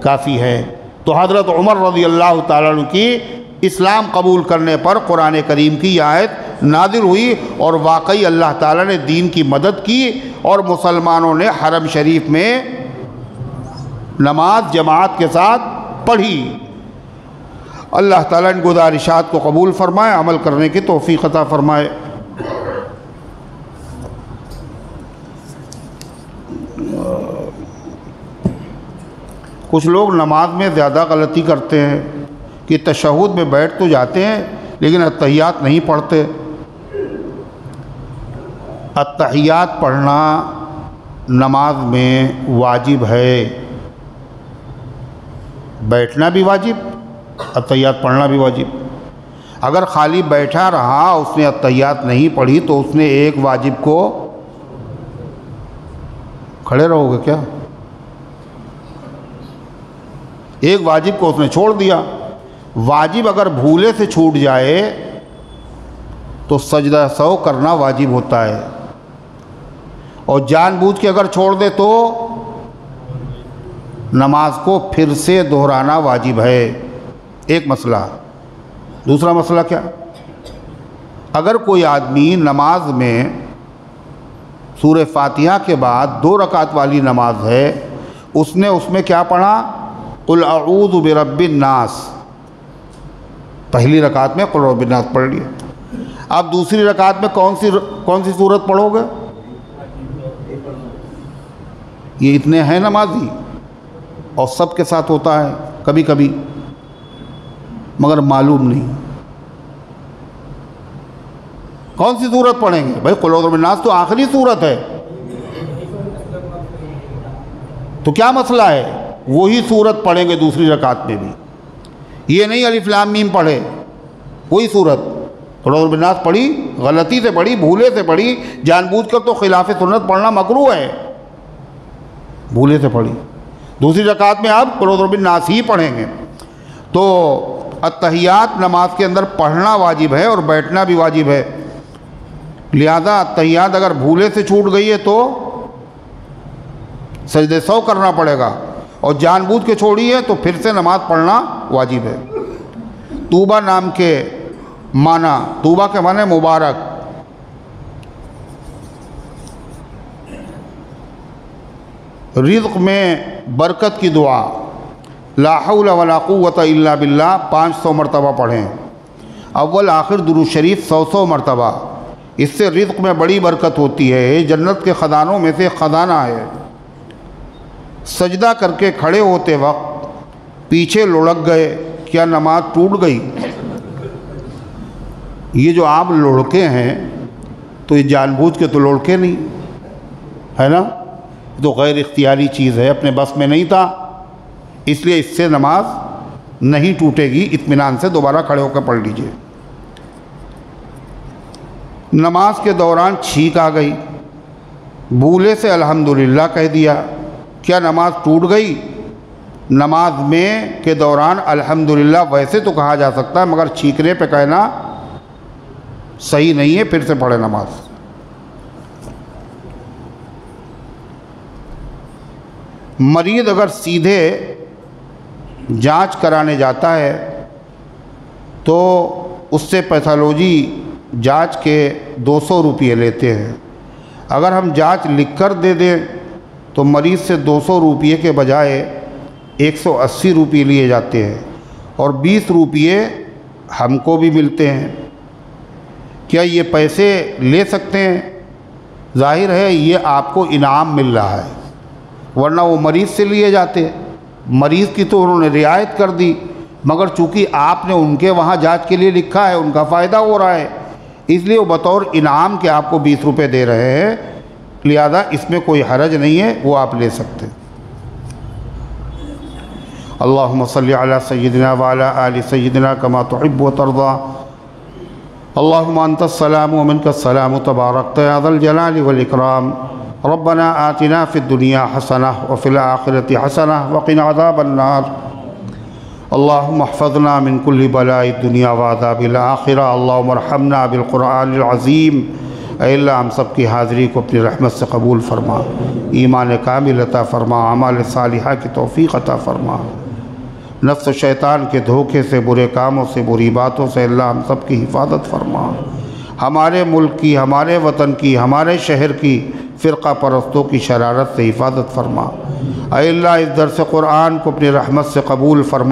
کافی ہے. تو حضرت عمر رضی اللہ تعالیٰ عنہ کی اسلام قبول کرنے پر قرآن کریم کی آیت نازل ہوئی، اور واقعی اللہ تعالیٰ نے دین کی مدد کی، اور مسلمانوں نے حرم شریف میں نماز جماعت کے ساتھ پڑھی. اللہ تعالیٰ ان گزارشات کو قبول فرمائے، عمل کرنے کی توفیق عطا فرمائے. کچھ لوگ نماز میں زیادہ غلطی کرتے ہیں کہ تشہد میں بیٹھ تو جاتے ہیں لیکن اتحیات نہیں پڑھتے. اتحیات پڑھنا نماز میں واجب ہے، بیٹھنا بھی واجب، اتحیات پڑھنا بھی واجب. اگر خالی بیٹھا رہا، اس نے اتحیات نہیں پڑھی، تو اس نے ایک واجب کو، کھڑے رہو گے کیا؟ ایک واجب کو اس نے چھوڑ دیا. واجب اگر بھولے سے چھوٹ جائے تو سجدہ سہو کرنا واجب ہوتا ہے، اور جان بوجھ کے اگر چھوڑ دے تو نماز کو پھر سے دہرانا واجب ہے. ایک مسئلہ. دوسرا مسئلہ کیا؟ اگر کوئی آدمی نماز میں سورہ فاتحہ کے بعد 2 رکعت والی نماز ہے، اس نے اس میں کیا پڑھا؟ قل اعوذ برب الناس. پہلی رکعت میں قل رب الناس پڑھ لیا. اب دوسری رکعت میں کون سی سورت پڑھو گے؟ یہ اتنے ہیں نمازی، اور سب کے ساتھ ہوتا ہے کبھی کبھی، مگر معلوم نہیں کون سی سورت پڑھیں گے. بھائی قل اعوذ برب الناس تو آخری سورت ہے، تو کیا مسئلہ ہے؟ وہی سورت پڑھیں گے دوسری رکعت میں بھی. یہ نہیں الف لام میم پڑھے، وہی سورت. قل اعوذ برب الناس پڑھی، غلطی سے پڑھی، بھولے سے پڑھی، جان بوجھ کر تو خلاف سنت پڑھنا مکروہ ہے، بھولے سے پڑھی. دوسری رکعت میں آپ قل اعوذ برب الناس ہی پڑھیں گے. تو اتحیات نماز کے اندر پڑھنا واجب ہے اور بیٹھنا بھی واجب ہے. لہذا اتحیات اگر بھولے سے چھوٹ گئی ہے تو سجدہ سہو کرنا پڑے گا، اور جان بوجھ کے چھوڑی ہے تو پھر سے نماز پڑھنا واجب ہے. طوبہ نام کے معنی، طوبہ کے معنی مبارک، رزق میں برکت کی دعا، لا حول ولا قوت الا باللہ 500 مرتبہ پڑھیں، اول آخر درود شریف 100 مرتبہ، اس سے رزق میں بڑی برکت ہوتی ہے، یہ جنت کے خزانوں میں سے خزانہ ہے۔ سجدہ کر کے کھڑے ہوتے وقت پیچھے لڑک گئے، کیا نماز ٹوٹ گئی؟ یہ جو آپ لڑکے ہیں تو یہ جان بوجھ کے تو لڑکے نہیں ہے نا، تو غیر اختیاری چیز ہے، اپنے بس میں نہیں تھا، اس لیے اس سے نماز نہیں ٹوٹے گی، اطمینان سے دوبارہ کھڑے ہو کے پڑھ لیجئے۔ نماز کے دوران چھینک آ گئی، بھولے سے الحمدللہ کہہ دیا، کیا نماز ٹوٹ گئی؟ نماز میں کے دوران الحمدللہ ویسے تو کہا جا سکتا ہے، مگر چھینکنے پہ کہنا صحیح نہیں ہے، پھر سے پڑھے نماز۔ مریض اگر سیدھے جانچ کرانے جاتا ہے تو اس سے پیتھولوجی جانچ کے 200 روپئے لیتے ہیں، اگر ہم جانچ لکھ کر دے دیں تو مریض سے 200 روپئے کے بجائے 180 روپئے لیے جاتے ہیں، اور 20 روپئے ہم کو بھی ملتے ہیں۔ کیا یہ پیسے لے سکتے ہیں؟ ظاہر ہے یہ آپ کو انعام مل رہا ہے، ورنہ وہ مریض سے لیے جاتے، مریض کی تو انہوں نے رعایت کر دی، مگر چونکہ آپ نے ان کے وہاں جانچ کے لیے لکھا ہے، ان کا فائدہ ہو رہا ہے، اس لیے وہ بطور انعام کے آپ کو 20 روپے دے رہے ہیں، لہذا اس میں کوئی حرج نہیں ہے، وہ آپ لے سکتے ہیں۔ اللہم صلی علی سیدنا وعلی آل سیدنا کما تحب و ترضا، اللہم انت السلام ومنک السلام تبارکت یا ذا الجلال والاکرام، ربنا آتنا فی الدنیا حسنہ وفی الآخرۃ حسنہ وقنا عذاب النار، اللہم احفظنا من کل بلاء الدنیا وعذاب الآخرہ، اللہم ارحمنا بالقرآن العظیم۔ اے اللہ ہم سب کی حاضری کو اپنی رحمت سے قبول فرما، ایمان کامل عطا فرما، اعمال صالحہ کی توفیق عطا فرما، نفس و شیطان کے دھوکے سے، برے کاموں سے، بری باتوں سے اللہ ہم سب کی حفاظت فرما، ہمارے ملک کی، ہمارے وطن کی، ہمارے شہر کی فرقہ پرستوں کی شرارت سے حفاظت فرما۔ اے اللہ اس درس قرآن کو اپنی رحمت سے قبول فرما۔